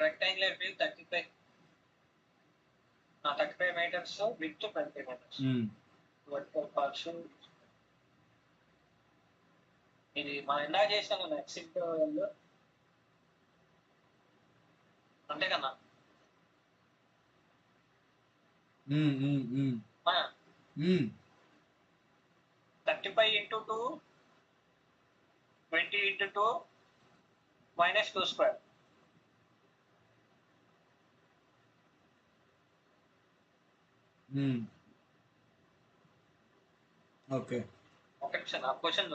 Rectangular field 35 metres, width 20 metres. Vertical portion ఇది మనం ఎలా చేసాం కదా, ఎక్సిట్ అంతే కన్నా. 35 into 2 20 into 2 minus 2 square. Okay, ఒక నిమిషం నా question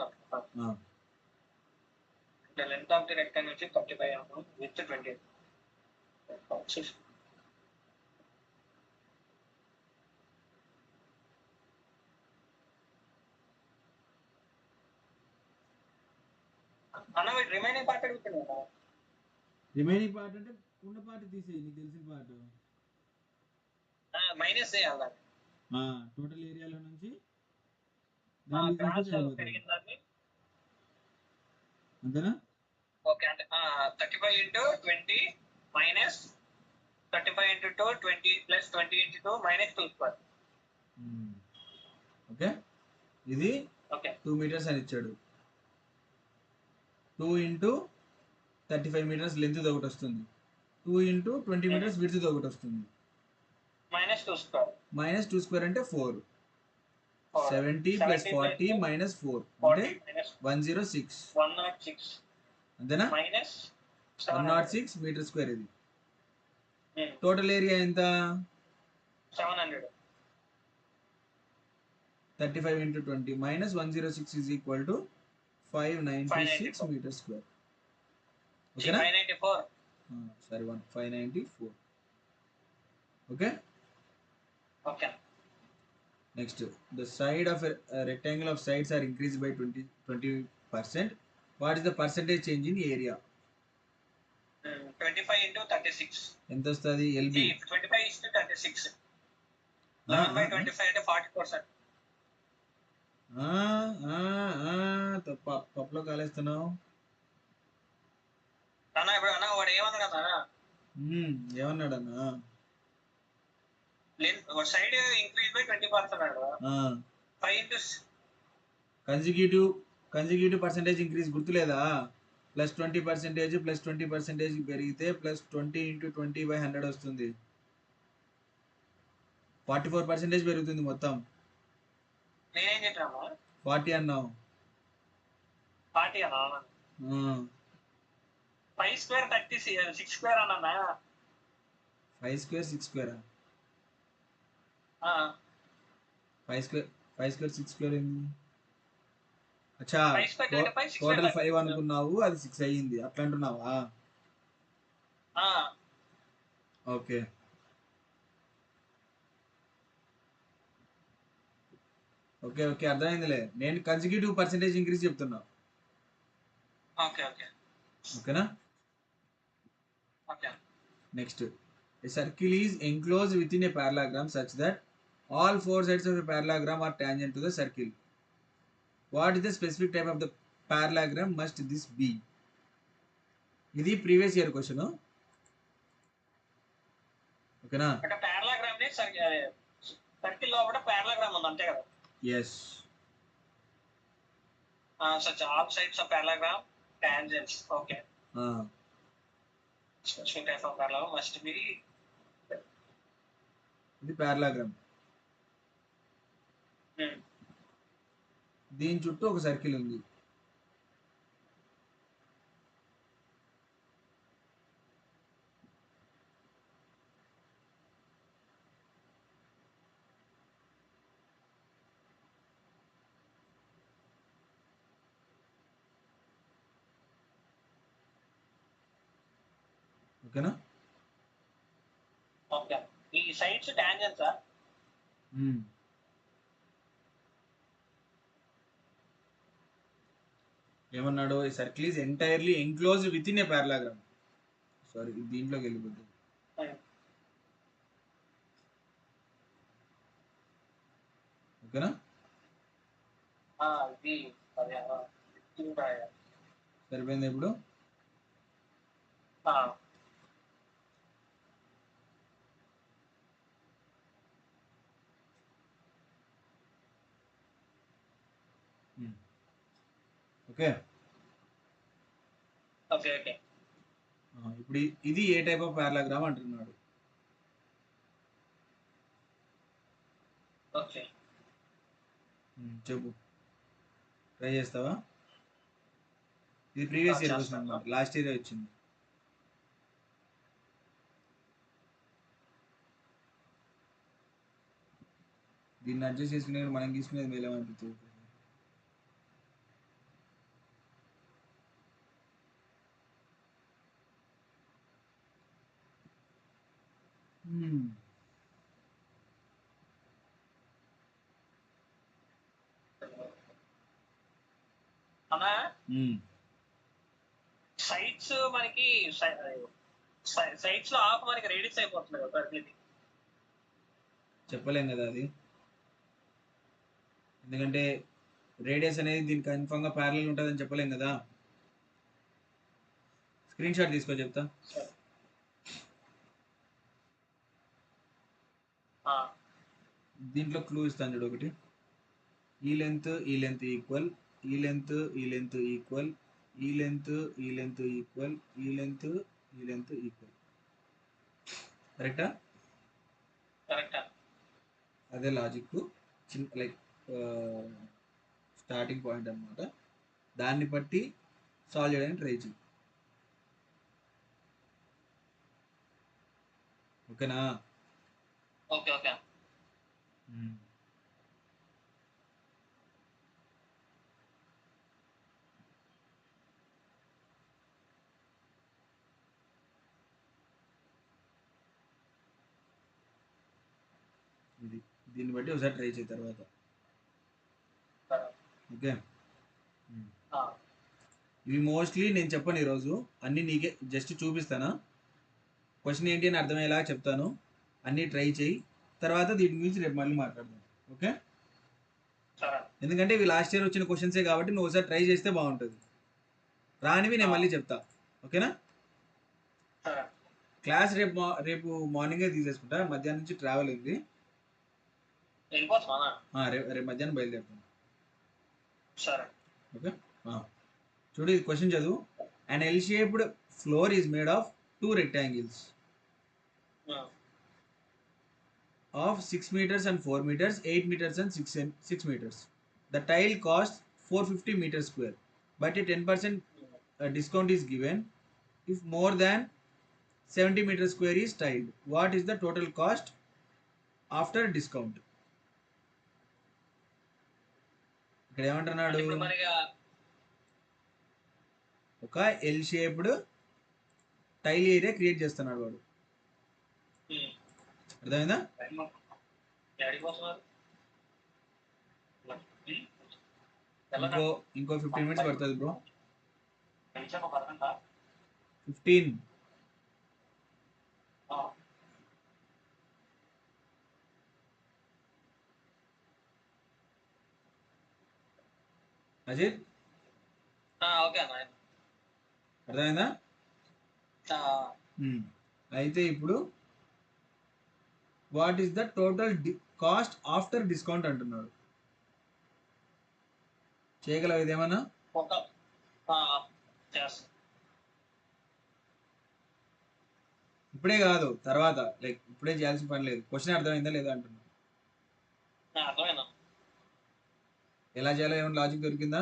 the length of the rectangle is 35 mm with 20. అన్న రిమైనింగ్ పార్ట్ అడుగుతున్నాను. రిమైనింగ్ పార్ట్ అంటే ఉన్న పార్ట్ తీసేయి, నీకు తెలిసిన పార్ట్ మైనస్ చేయాలి. టోటల్ ఏరియాలో నుంచి అంతేనా? ఓకే, అంటే 35 into 20 minus 35 into 2 20 plus 20 into 2 minus 2 square. Okay, ఇది ఓకే 2 meters అని ఇచ్చాడు. 2 into 35 meters లెంత్ ఒకటి వస్తుంది, 2 into 20 meters విడ్త్ ఒకటి వస్తుంది. Minus 2 square. మైనస్ 2 స్క్వేర్ అంటే 4. 70 plus 40 minus 4 అంటే 106. అంతేనా? Minus 106 metre square. ఇది టోటల్ ఏరియా ఎంత? 700. 35 into 20 minus 106 is equal to 596 meter square. Okay na? 594. Sorry, 594. Okay? Okay. Next, the side of a rectangle of sides are increased by 20%. What is the percentage change in area? 25 into 36. ఎంత వస్తుంది? LB 25 is to 36. 11 by 25 అంటే 40%. పప్పులో కాలేస్తున్నావు అన్న. ఇప్పుడు అన్న వాడు ఏమన్నాడు? ఏమన్నాడన్నా? Side increase by 20% అన్నాడు. 5 into కన్సిక్యూటివ్ పర్సెంటేజ్ ఇంక్రీజ్ గుర్తులేదా? +20% +20% పెరిగితే +20 into 20/100 వస్తుంది. 44% పెరుగుతుంది మొత్తం. నేనేం చెప్పాను? 40 అన్నావు. 40 అన్నా? 5 square 6 square అన్నా. 5 square 6 square. 5 square 6 square ఏంది? అచ్చా, 5 square 25 6 టోటల్ square 5 అనుకున్నావు, అది 6 అయ్యింది అట్లా అంటున్నావా? ఓకే. ఓకే ఓకే అర్థమైందిలే. నేను కన్సిక్యూటివ్ పర్సెంటేజ్ ఇంక్రీజ్ చెప్తున్నా. ఓకే ఓకే ఓకేనా? Okay. Next, a circle is enclosed within a parallelogram such that all four sides of a parallelogram are tangent to the circle. What is the specific type of the parallelogram must this be? ఇది previous year question. ఓకేనా? అంటే పారలాగ్రామ్ ని circle లోపల పారలాగ్రామ్ ఉంది అంతే కదా? yes. such all sides of parallelogram tangents. okay. specific type of parallelogram must be. ఇది పారలాగ్రామ్. దీని చుట్టూ ఒక సర్కిల్ ఉంది. ఓకేనా? ఓకే. ఈ సైడ్స్ టాంజెంట్సా? ఏమన్నాడు? ఈ circle is entirely enclosed within a parallelogram. Sorry, దీంట్లోకి వెళ్ళిపోతుంది. ఓకేనా? సరిపోయింది ఇప్పుడు. Okay okay okay. ఇప్పుడు ఇది ఏ టైప్ ఆఫ్ పారలాగ్రామ్ అంటున్నాడు. ఓకే చెప్పు, ట్రై చేస్తావా? ఇది ప్రీవియస్ ఇయర్ క్వశ్చన్ అన్నమాట, లాస్ట్ ఇయర్ వచ్చింది. దీన్ని అడ్జస్ట్ చేసుకునే మనం తీసుకునేది మేలు అనిపించదు. అన్నా సైడ్స్ మనకి సైడ్స్ లో ఆఫ్ మనకి రేడియస్ అయిపోతుంది కదా సర్కిల్. చెప్పలేం కదా అది, ఎందుకంటే రేడియస్ అనేది దీనికి కన్ఫర్మ్ గా ప్యారలల్ ఉంటుందని చెప్పలేం కదా. స్క్రీన్ షాట్ తీసుకో చెప్తా. దీంట్లో క్లూ ఇస్తాను చూడు ఒకటి. ఈ లెంత్ ఈక్వల్, ఈ లెంత్ ఈక్వల్, ఈ లెంత్ ఈక్వల్, ఈ లెంత్ ఈక్వల్. కరెక్టా? కరెక్టా. అదే లాజిక్, చిన్న లైక్ స్టార్టింగ్ పాయింట్ అన్నమాట. దాన్ని బట్టి సాల్వ్ చేయడానికి ట్రై చేయి. ఓకేనా? Okay okay. ఇది దీన్ని బట్టి ఒకసారి ట్రై చేయ తర్వాత. ఓకే, ఇవి మోస్ట్లీ నేను చెప్పను ఈరోజు, అన్నీ నీకే జస్ట్ చూపిస్తానా. క్వశ్చన్ ఏంటి అని అర్థమయ్యేలా చెప్తాను, అన్నీ ట్రై చేయి. తర్వాత దీని గురించి రేపు మళ్ళీ మాట్లాడదాం. ఓకే? ఎందుకంటే ఇవి లాస్ట్ ఇయర్ వచ్చిన క్వశ్చన్సే కాబట్టి నువ్వు ఒకసారి ట్రై చేస్తే బాగుంటుంది. రానివి నేను మళ్ళీ చెప్తా. ఓకేనా? క్లాస్ రేపు మార్నింగే తీసేసుకుంటా, మధ్యాహ్నం నుంచి ట్రావెల్ ఉంది. రేపు మధ్యాహ్నం బయలుదేరుతాను. ఓకే, చూడు ఇది క్వశ్చన్ చదువు. An L-shaped floor is made of two rectangles of 6 meters and 4 meters, 8 meters and 6 meters. The tile costs 450 meters square, but a 10% discount is given. if more than 70 meter square is tiled. What is the total cost after discount? ఇక్కడ ఏమంటున్నాడు, ఇప్పుడు మనకి ఒక L shaped tile area create చేస్తున్నాడు వాడు. అర్థమైందా? ఇంకో 15 minutes పడుతుంది బ్రో. 15. అజిత్ ఓకే అన్న, అర్థమైందా? అయితే ఇప్పుడు what is the total cost after discount అంటున్నాడు. చేయగలవు ఇదేమన్నా? ఇప్పుడే కాదు, తర్వాత, లైక్ ఇప్పుడే చేయాల్సిన పని లేదు. క్వశ్చన్ అర్థమైందా లేదా అంటున్నా. ఎలా చేయాలో ఏమైనా లాజిక్ దొరికిందా?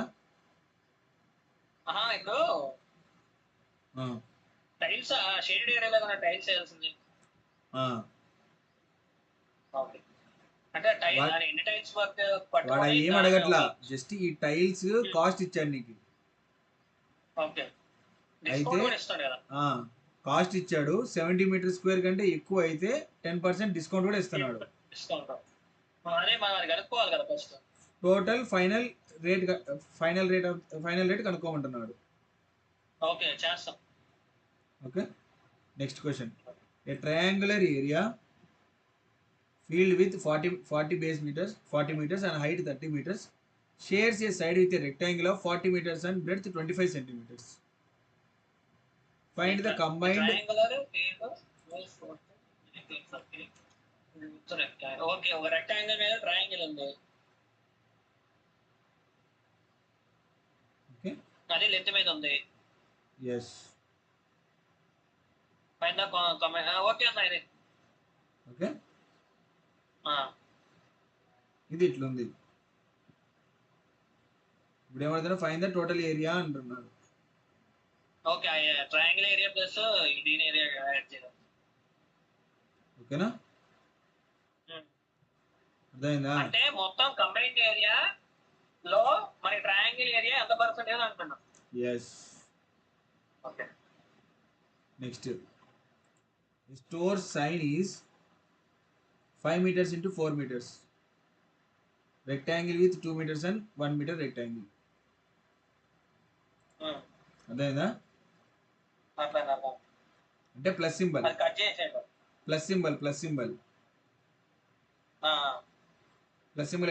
ఇప్పుడు టైల్స్ షేడెడ్ ఏరియాలో కన్నా టైల్స్ చేయాల్సింది. అంటే ఎన్ని టైల్స్ వర్క్ వాడు ఏం అడగట్లా, జస్ట్ ఈ టైల్స్ కాస్ట్ ఇచ్చాడు నీకు. అయితే కాస్ట్ ఇచ్చాడు, 70 మీటర్ స్క్వేర్ కంటే ఎక్కువ అయితే 10% డిస్కౌంట్ కూడా ఇస్తున్నాడు. టోటల్ ఫైనల్ రేట్ కనుక్కోమంటున్నాడు. ఓకే చేస్తాం. Okay, next question. A triangular area filled with 40 base meters, 40 meters and height 30 meters, shares a side with a rectangle of 40 meters and breadth 25 centimeters. Find the combined okay, ఒక rectangle మీద triangle ఉంది. Okay, అది length మీద ఉంది. yes. Find the okay అన్న, ఇది okay, ఇది ఇట్లుంది. ఇప్పుడు ఏమవుతుందో ఫైండ్ ద టోటల్ ఏరియా అంటున్నాడు. ఓకే, ట్రయాంగిల్ ఏరియా ప్లస్ దీని ఏరియా యాడ్ చేయాలి. ఓకేనా? అర్థమైందా? అంటే మొత్తం కంబైన్డ్ ఏరియా లో మన ట్రయాంగిల్ ఏరియా ఎంత పర్సెంటేజ్ అంటున్నాం. yes. Okay, next. Store sign is 5 meters into 4 meters. Rectangle with 2 meters and 1 meter rectangle. అర్థమైందా? అంటే ప్లస్ సింబల్, ప్లస్ సింబల్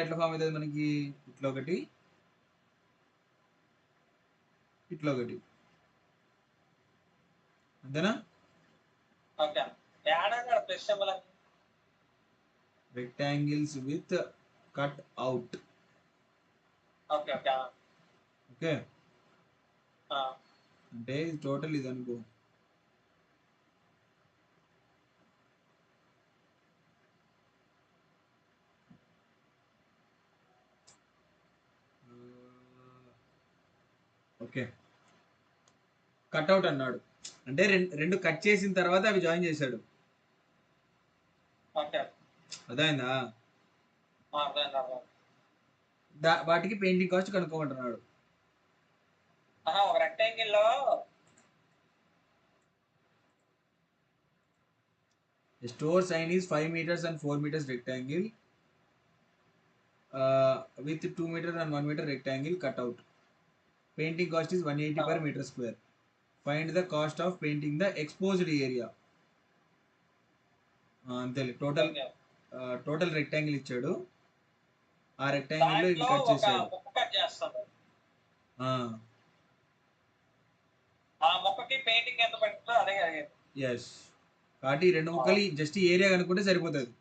ఎట్లా ఫామ్ అవుతుంది మనకి? ఇట్లా ఒకటి, ఇట్లా ఒకటి, అంతేనా? Rectangles with cut out. Okay, అంటే ఇది టోటల్ ఇది అనుకో. ఓకే, కట్అవుట్ అన్నాడు అంటే రెండు కట్ చేసిన తర్వాత అవి జాయిన్ చేశాడు. అర్థమైందా? వాటికి పెయింటింగ్ కాస్ట్ కనుక్కోమంటున్నాడు. ఒక రెక్టాంగిల్ లో store sign is 5 meters and 4 meters rectangle with 2 meter and 1 meter rectangle cut out. Painting cost is 180 per meter square. Find the cost of painting the exposed area. అంతే, total rectangle ఇచ్చాడు, ఆ rectangle లో ఇవి cut చేశాడు. yes. కాబట్టి రెండు ముక్కలు just area కనుక్కుంటే సరిపోతుంది.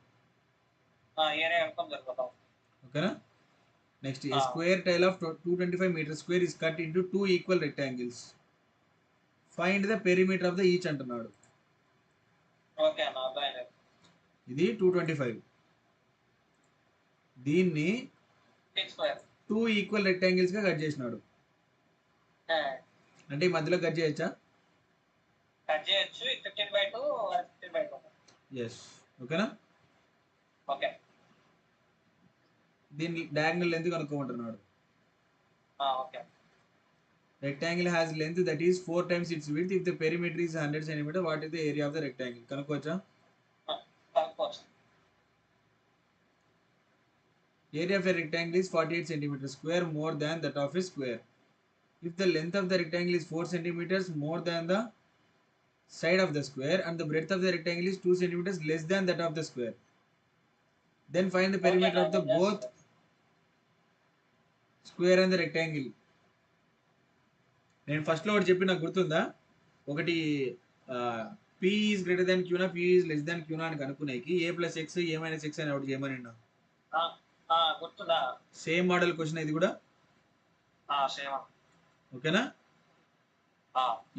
ఓకేనా? Next. A square tile of 225 meter square is cut into 2 equal rectangles. Find the perimeter of the each అంటున్నాడు. ఇది 225, దీన్ని 2 ఈక్వల్ రెక్టాంగిల్స్ గా కట్ చేసినాడు. అంటే ఈ మధ్యలో కట్ చేయొచ్చా? కట్ చేయొచ్చు 15/2 15/2. ఎస్, ఓకేనా. ఓకే దీని డయాగ్నల్ లెంత్ కనుక్కోమంటున్నాడు. Okay Rectangle has length that is 4 times its width. If the perimeter is 100 cm, what is the area of the rectangle? కనుక్కోవచ్చా? కనుక్కోవచ్చు. Area of a rectangle is 48 cm square more than that of a square. If the length of the rectangle is 4 cm more than the side of the square and the breadth of the rectangle is 2 cm less than that of the square, then find the perimeter of the both square and the rectangle. నేను ఫస్ట్లో ఒకటి చెప్పి నాకు గుర్తుందా, ఒకటి P is greater than క్యూనా P is less than క్యూనా అని కనుక్కునేకి A plus X A minus X అని ఒకటి చేయమని గుర్తుందా? సేమ్ మోడల్ క్వశ్చన్ ఇది కూడా. సేమ్ ఓకేనా.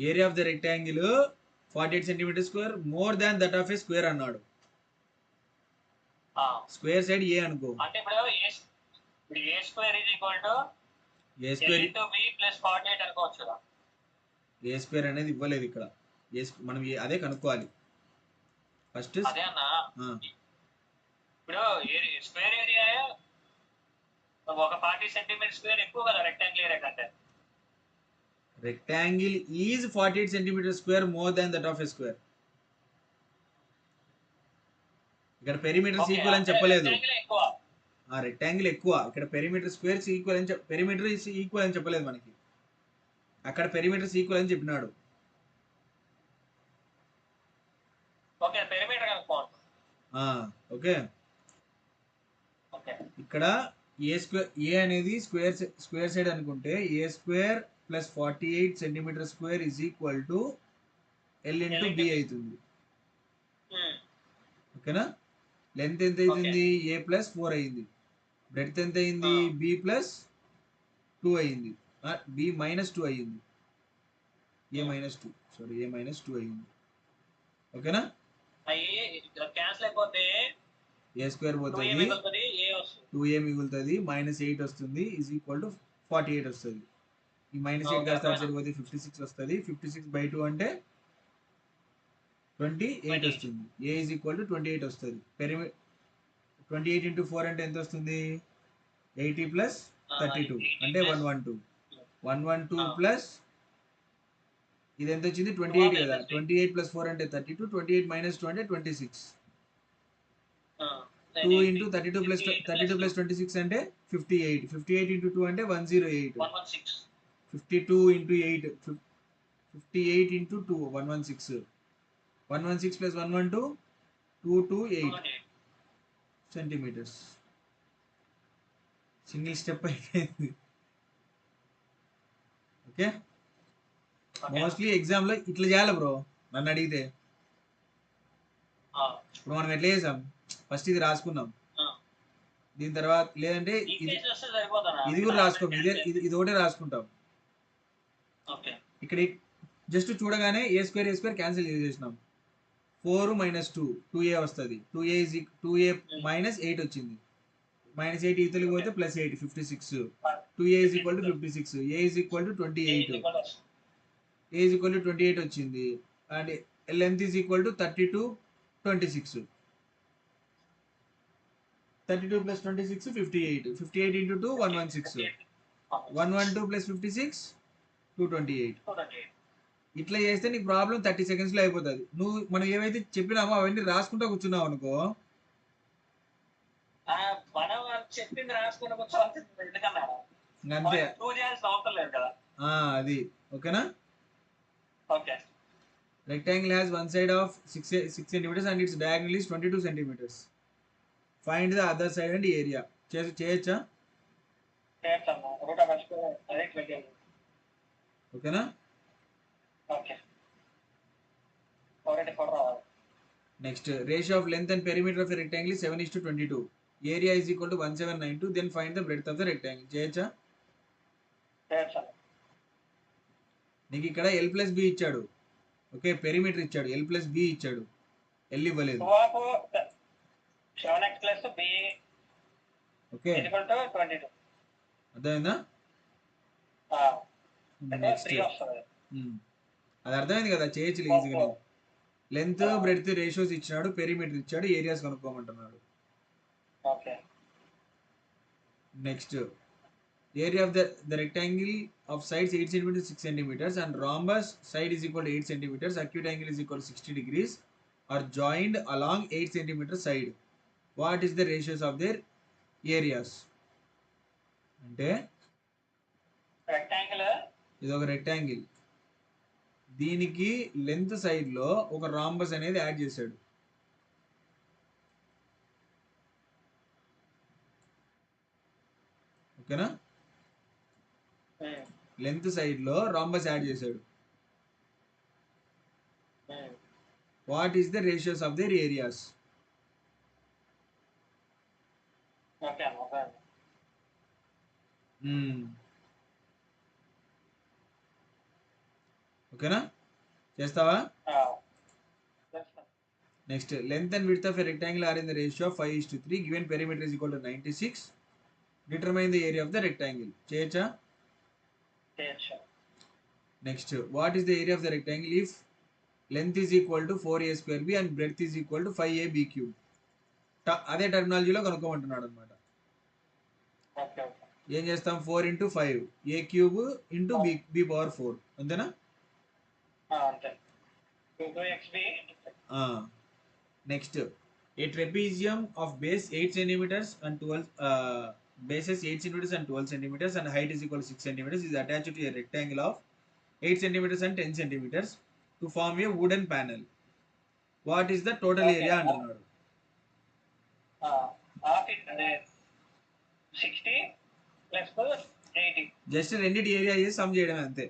Area of the rectangle 48 centimetre square more than that of a square అన్నాడు. స్క్వేర్ సైడ్ ఏ అనుకో, అంటే ఇప్పుడు A square is equal to A square into B plus 48 అనుకోవచ్చు కదా. ఏ స్క్వేర్ అనేది ఇవ్వలేదు ఇక్కడ, మనం అదే కనుక్కోవాలి ఫస్ట్. అదే అన్న, ఇప్పుడు స్క్వేర్ ఏరియా ఒక 40 సెంటీమీటర్ స్క్వేర్ ఎక్కువ కదా రెక్టాంగిల్ ఏరియా కంటే. Rectangle is 48 centimetre square more than that of a square. ఇక్కడ పెరిమీటర్స్ ఈక్వల్ అని చెప్పలేదు. రెక్టాంగిల్ ఎక్కువ, ఇక్కడ పెరిమీటర్ స్క్వేర్స్ ఈక్వల్ అని పెరిమీటర్ ఈక్వల్ అని చెప్పలేదు మనకి, అక్కడ పెరిమీటర్స్ ఈక్వల్ అని చెప్పినాడు. ఓకే, ఇక్కడ ఏ స్క్వేర్ ఏ అనేది స్క్వేర్ సైడ్ అనుకుంటే A square plus 48 centimetre square is equal to L into B అవుతుంది. ఓకేనా. లెంత్ ఎంత అవుతుంది? ఏ ప్లస్ 4 అయింది. బ్రెడ్త్ ఎంత అయింది? బి ప్లస్ 2 అయింది, బి మైనస్ 2 అయ్యింది, ఏ మైనస్ 2 సారీ ఏ మైనస్ 2 అయ్యింది. ఓకేనా. ఏ స్క్వేర్ పోతుంది, 2a మిగులుతుంది, -8 వస్తుంది ఈజ్ ఈక్వల్ టు 48 వస్తుంది. ఈ -8 కాస్త అటు సైడ్ పోతే 56 వస్తుంది. 56/2 అంటే 28 వస్తుంది. ఏ ఈజ్ ఈక్వల్ టు 28 వస్తుంది. 28 into 4 అంటే ఎంత వస్తుంది? 80 ప్లస్ 32 అంటే 112. 112 ప్లస్ ఇది ఎంత వచ్చింది? 28 కదా. 28 ప్లస్ 4 అంటే 32. 28 మైనస్ 2 అంటే 26. 2 into 32 plus 26 అంటే 58. 58 into 2 అంటే 108. 52 into 8 58 into 2 116. 116 plus 112 228 centimetres. Single step అయిపోయింది. ఓకే, మోస్ట్లీ ఎగ్జామ్ లో ఇట్లా చేయాలి బ్రో నన్ను అడిగితే. ఇప్పుడు మనం ఎట్లా చేసాం, ఫస్ట్ ఇది రాసుకున్నాం, దీని తర్వాత లేదంటే ఇది కూడా రాసుకోం, ఇది ఒకటే రాసుకుంటాం. ఇక్కడ జస్ట్ చూడగానే ఏ స్క్వేర్ క్యాన్సిల్ చేసేసినాం. 4 minus 2 2a వస్తుంది. 2a minus 8 వచ్చింది. -8 ఇతలికి పోతే +8 56. 2a is equal to 56. a is equal to 28. a is equal to 28 వచ్చింది. And length is equal to 32 26. 32 plus 26 58. 58 into 2 116. 112 plus 56 228. ఇట్లా చేస్తే నీకు ప్రాబ్లం 30 సెకండ్స్లో అయిపోతుంది. నువ్వు మనం ఏవైతే చెప్పినామో అవన్నీ రాసుకుంటూ కూర్చున్నావు అనుకో, అంతే. అది ఓకేనా. Rectangle has one side of 6 centimeters and its diagonal is 22 centimeters. Find the other side and area. చేయొచ్చా? ఓకేనా. Next, ratio of length and perimeter of rectangle 7:22. Area is equal to 1792. Then find the breadth of the rectangle. చేయొచ్చా? నీకు ఇక్కడ L plus B ఇచ్చాడు. Okay, perimeter ఇచ్చాడు, L plus B ఇచ్చాడు, L ఇవ్వలేదు. Okay, అర్థమైందా? నెక్స్ట్ అది అర్థమైంది కదా, చేయొచ్చు ఈజీగానే. లెంత్ బ్రెడ్త్ రేషియోస్ ఇచ్చినాడు, పెరిమీటర్ ఇచ్చాడు, ఏరియాస్ కనుక్కోమంటున్నాడు. Okay. Next area of the rectangle of sides 8 centimeters 6 centimeters and rhombus side is equal to 8 centimeters, acute angle is equal to 60 degrees are joined along 8 centimeter side. What is the ratios of their areas? అంటే rectangle, ఇది ఒక rectangle, దీనికి length side లో ఒక rhombus అనేది add చేశాడు. ఓకేనా, length side లో రాంబస్ యాడ్ చేశాడు. What is the ratios of their areas? ఓకేనా, చేస్తావా? Next length and width of a rectangle are in the ratio 5:3. Given perimeter is equal to 96. Determine the area of the rectangle. చేయొచ్చా? Next what is the area of the rectangle if length is equal to 4a square b and breadth is equal to 5ab cube? అదే టెర్మినాలజీలో కనుక్కోమంటున్నాడు అనమాట. ఏం చేస్తాం, 4 into 5 a cube into b power 4, అంతేనా? Next A trapezium of base 8 centimeters and 12 bases 8 centimeters and 12 centimeters and height is equal to 6 centimeters is attached to a rectangle of 8 centimeters and 10 centimeters to form a wooden panel. What is the total area అంటున్నాడు. 60 plus 80. Just రెండిటి area చేసి some చేయడం అంతే.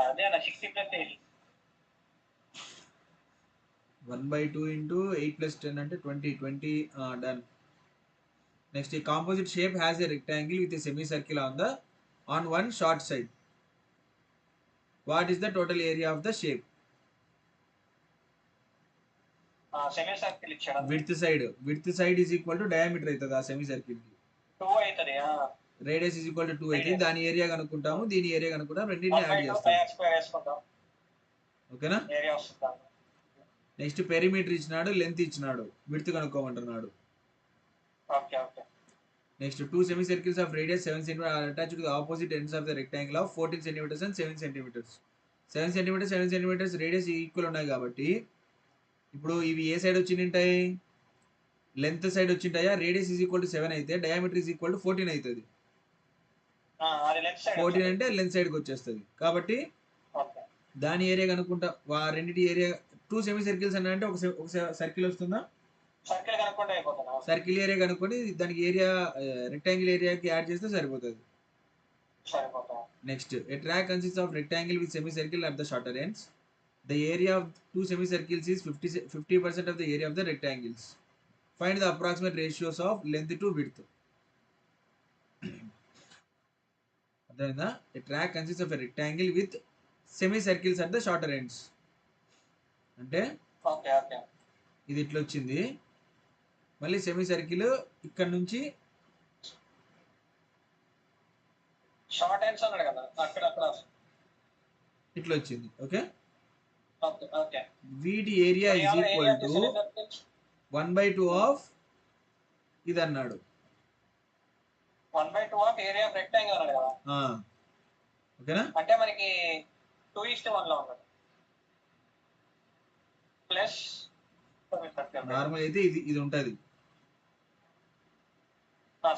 అదే అన్న 60 plus 80. 1/2 into 8 plus 10 అంటే 20 done. Next, a composite shape has a rectangle with a semicircle on one short side. What is the total area of the shape? సెమీసర్కిల్ ఇచ్చాడు. Width side is equal to diameter అవుతుంది ఆ సెమీసర్కిల్ కి. 2 అవుతుంది. Radius is equal to 2 అయితే దాని area కనుక్కుంటాము, దీని area కనుక్కుంటాం, రెండింటిని యాడ్ చేస్తాం. ఓకేనా? నెక్స్ట్ పెరిమీటర్ ఇచ్చినాడు, లెంత్ ఇచ్చినాడు, విడ్త్ కనుక్కోమంటున్నాడు. Next 2 semicircles of radius 7 cm are attached to the opposite ends of the rectangle of 14 cm and 7 cm. 7 cm 7 cm radius equal ఉన్నాయి కాబట్టి ఇప్పుడు ఇవి ఏ సైడ్ వచ్చి ఉంటాయి, లెంత్ సైడ్ వచ్చింటాయా? రేడియస్ ఈజ్ ఈక్వల్ టు 7 అయితే డయామీటర్ ఈజ్ ఈక్వల్ టు 14 అవుతుంది. 14 అంటే లెంత్ సైడ్కి వచ్చేస్తుంది కాబట్టి దాని ఏరియా కనుక్కుంటా. రెండింటి ఏరియా 2 semicircles అన్న అంటే ఒక సర్కిల్ వస్తుందా, సర్కిల్ ఏరియా కనుక్కొని దానికి ఏరియా రెక్టాంగిల్ ఏరియాకి యాడ్ చేస్తే సరిపోతుంది. Next a track consist of rectangle with semicircle at the shorter ends. The area of 2 semicircles is 50% of the area of the rectangles. Find the approximate ratios of length to width. అర్థమైందా? A track consists of a rectangle with semicircles at the shorter ends. అంటే ఇది ఇట్లా వచ్చింది, మళ్ళీ సెమీసర్కిల్ ఇక్కడ నుంచి short ends అన్నాడు కదా, అక్కడ ఇట్లా వచ్చింది. ఓకే, వీటి area is equal to 1/2 of ఇది అన్నాడు. 1/2 ఆఫ్ ఏరియా ఆఫ్ రెక్టాంగిల్ అన్నాడు కదా. ఓకేనా, అంటే మనకి 2:1 లో ఉన్నది ప్లస్ నార్మల్ అయితే ఇది ఉంటది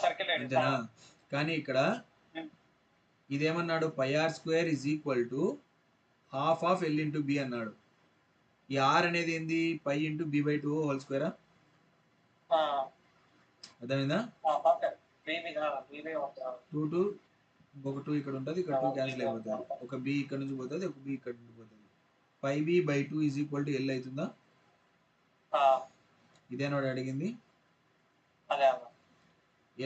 సర్కిల్ అంతేనా. కానీ ఇక్కడ ఇదేమన్నాడు, πr² is equal to half of L into B అన్నాడు. ఈ ఆర్ అనేది ఏంది, π ఇంటూ b/2 హోల్ స్క్వేరా. అర్థమైందా? 2 2 ఇంకొక 2 ఇక్కడ ఉంటుంది, ఇక్కడ 2 క్యాన్సిల్ అయిపోతుంది, ఒక బి ఇక్కడ నుంచి పోతుంది, ఒక బి ఇక్కడ నుంచి పోతుంది. 5b/2 is equal to L అవుతుందా? ఇదేనాడు అడిగింది.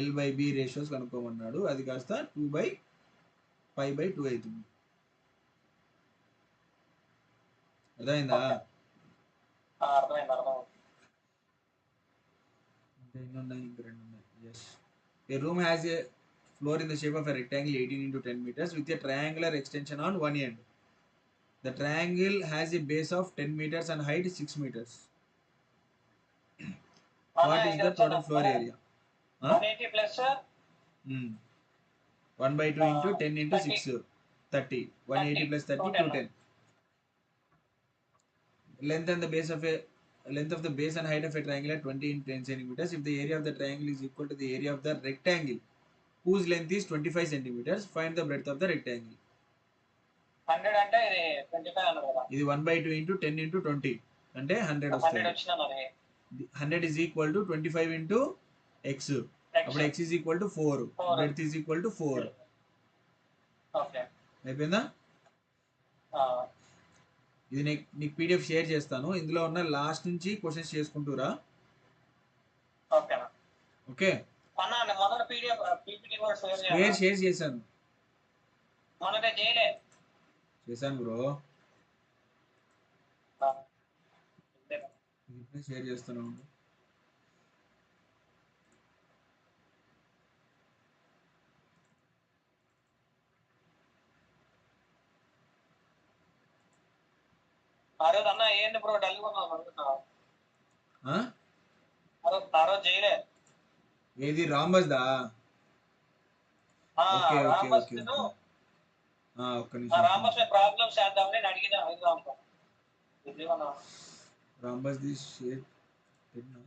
L/b రేషియోస్ కనుక్కోమన్నాడు, అది కాస్త 2/5/2 అవుతుంది. అర్థమైందా? A room has a floor in the shape of a rectangle 18 into 10 meters with a triangular extension on one end. The triangle has a base of 10 meters and height 6 meters. What is the total floor area? 180 plus 1 by 2 into 10 into 6, 30. 180 plus 30, 210. Length and the base of a length of the base and height of a triangle are 20 in 10 centimeters. If the area of the triangle is equal to the area of the rectangle, whose length is 25 centimeters, find the breadth of the rectangle. 100 అంటే ఇది 25 అన్నారు కదా. ఇది 1 by 2 into 10 into 20 అంటే 100 వస్తుంది. 100 వచ్చినా మరి 100 is equal to 25 into x. అప్పుడు x is equal to 4. Breadth is equal to 4. Okay అయిపోయిందా? ఇది నీకు పీడిఎఫ్ షేర్ చేస్తాను. ఇందులో ఉన్న లాస్ట్ నుంచి క్వశ్చన్స్ చేసుకుంటూరా. ఓకేనా? ఓకే. అన్న మొదట పీడిఎఫ్ పీపీటీ కూడా షేర్ చేశాను. మొదట చేయలే. చేశాను బ్రో. ఇప్పుడే షేర్ చేస్తున్నాను. ఆరోజు అన్న ఏంటి బ్రో డల్ ఉన్నావు? ఆరోజు చేయలే. ఏది రాంబస్ దా? Okay okay okay. ఒక్క నిమిషం. రాంబస్ మే ప్రాబ్లమ్స్ చేద్దామని నేను అడిగాను. రాంబస్ ది షేర్ పెట్టినా.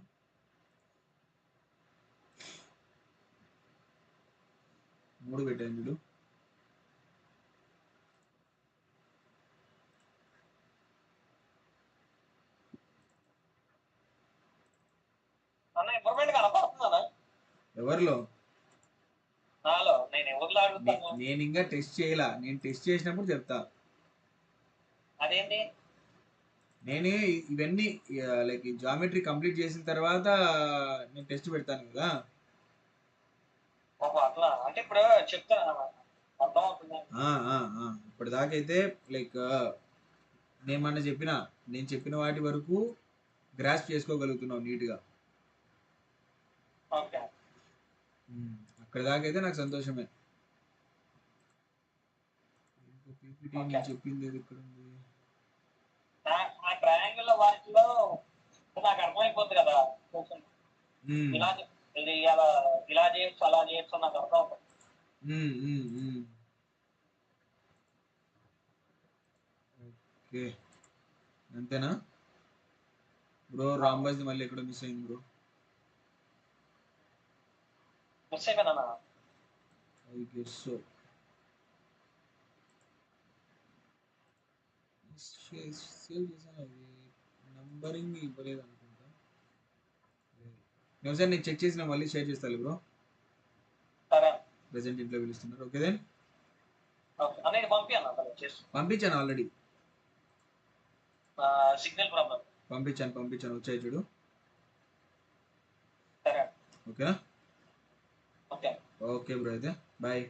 మూడు పెట్టాను చూడు. అన్న ఇంప్రూవ్మెంట్ కనపడుతుందా? ఎవరిలో? నాలో. నేను ఎవరిలో అడుగుతాను? నేను ఇంకా టెస్ట్ చేయలా. నేను టెస్ట్ చేసినప్పుడు చెప్తా. అదేంటి? నేను ఇవన్నీ లైక్ జామెట్రీ కంప్లీట్ చేసిన తర్వాత నేను టెస్ట్ పెడతాను కదా. అట్లా అంటే ఇప్పుడు చెప్తాను అర్థం అవుతుంది. ఇప్పటిదాకైతే లైక్ నేను చెప్పిన వాటి వరకు గ్రాస్ప్ చేసుకోగలుగుతున్నావు నీట్గా. అక్కడ దాకైతే నాకు సంతోషమే. పీపీటీ నేను చెప్పింది ఇక్కడ ఉంది. ఆ ట్రయాంగిల్ వాటిలో నాకు అర్థమైపోతుంది కదా. ఇలా ఇలా చేయొచ్చు అలా చేయొచ్చు నాకు అర్థం అవుతుంది. ఓకే అంతేనా బ్రో? రాంబాజ్ మళ్ళీ ఎక్కడ మిస్ అయింది బ్రో? మిస్ అయిపోయినా? I guess so. సేవ్ చేశాను. అది నంబరింగ్ ఇవ్వలేదు అనుకుంటా. ఒకసారి నేను చెక్ చేసిన మళ్ళీ షేర్ చేస్తాను బ్రో. ప్రెసెంట్ ఇంట్లో పిలుస్తున్నారు. ఓకే దెన్ పంపించాను ఆల్రెడీ. Signal problem. పంపించాను వచ్చాయి చూడు. ఓకేనా? ఓకే బ్రో అయితే బాయ్.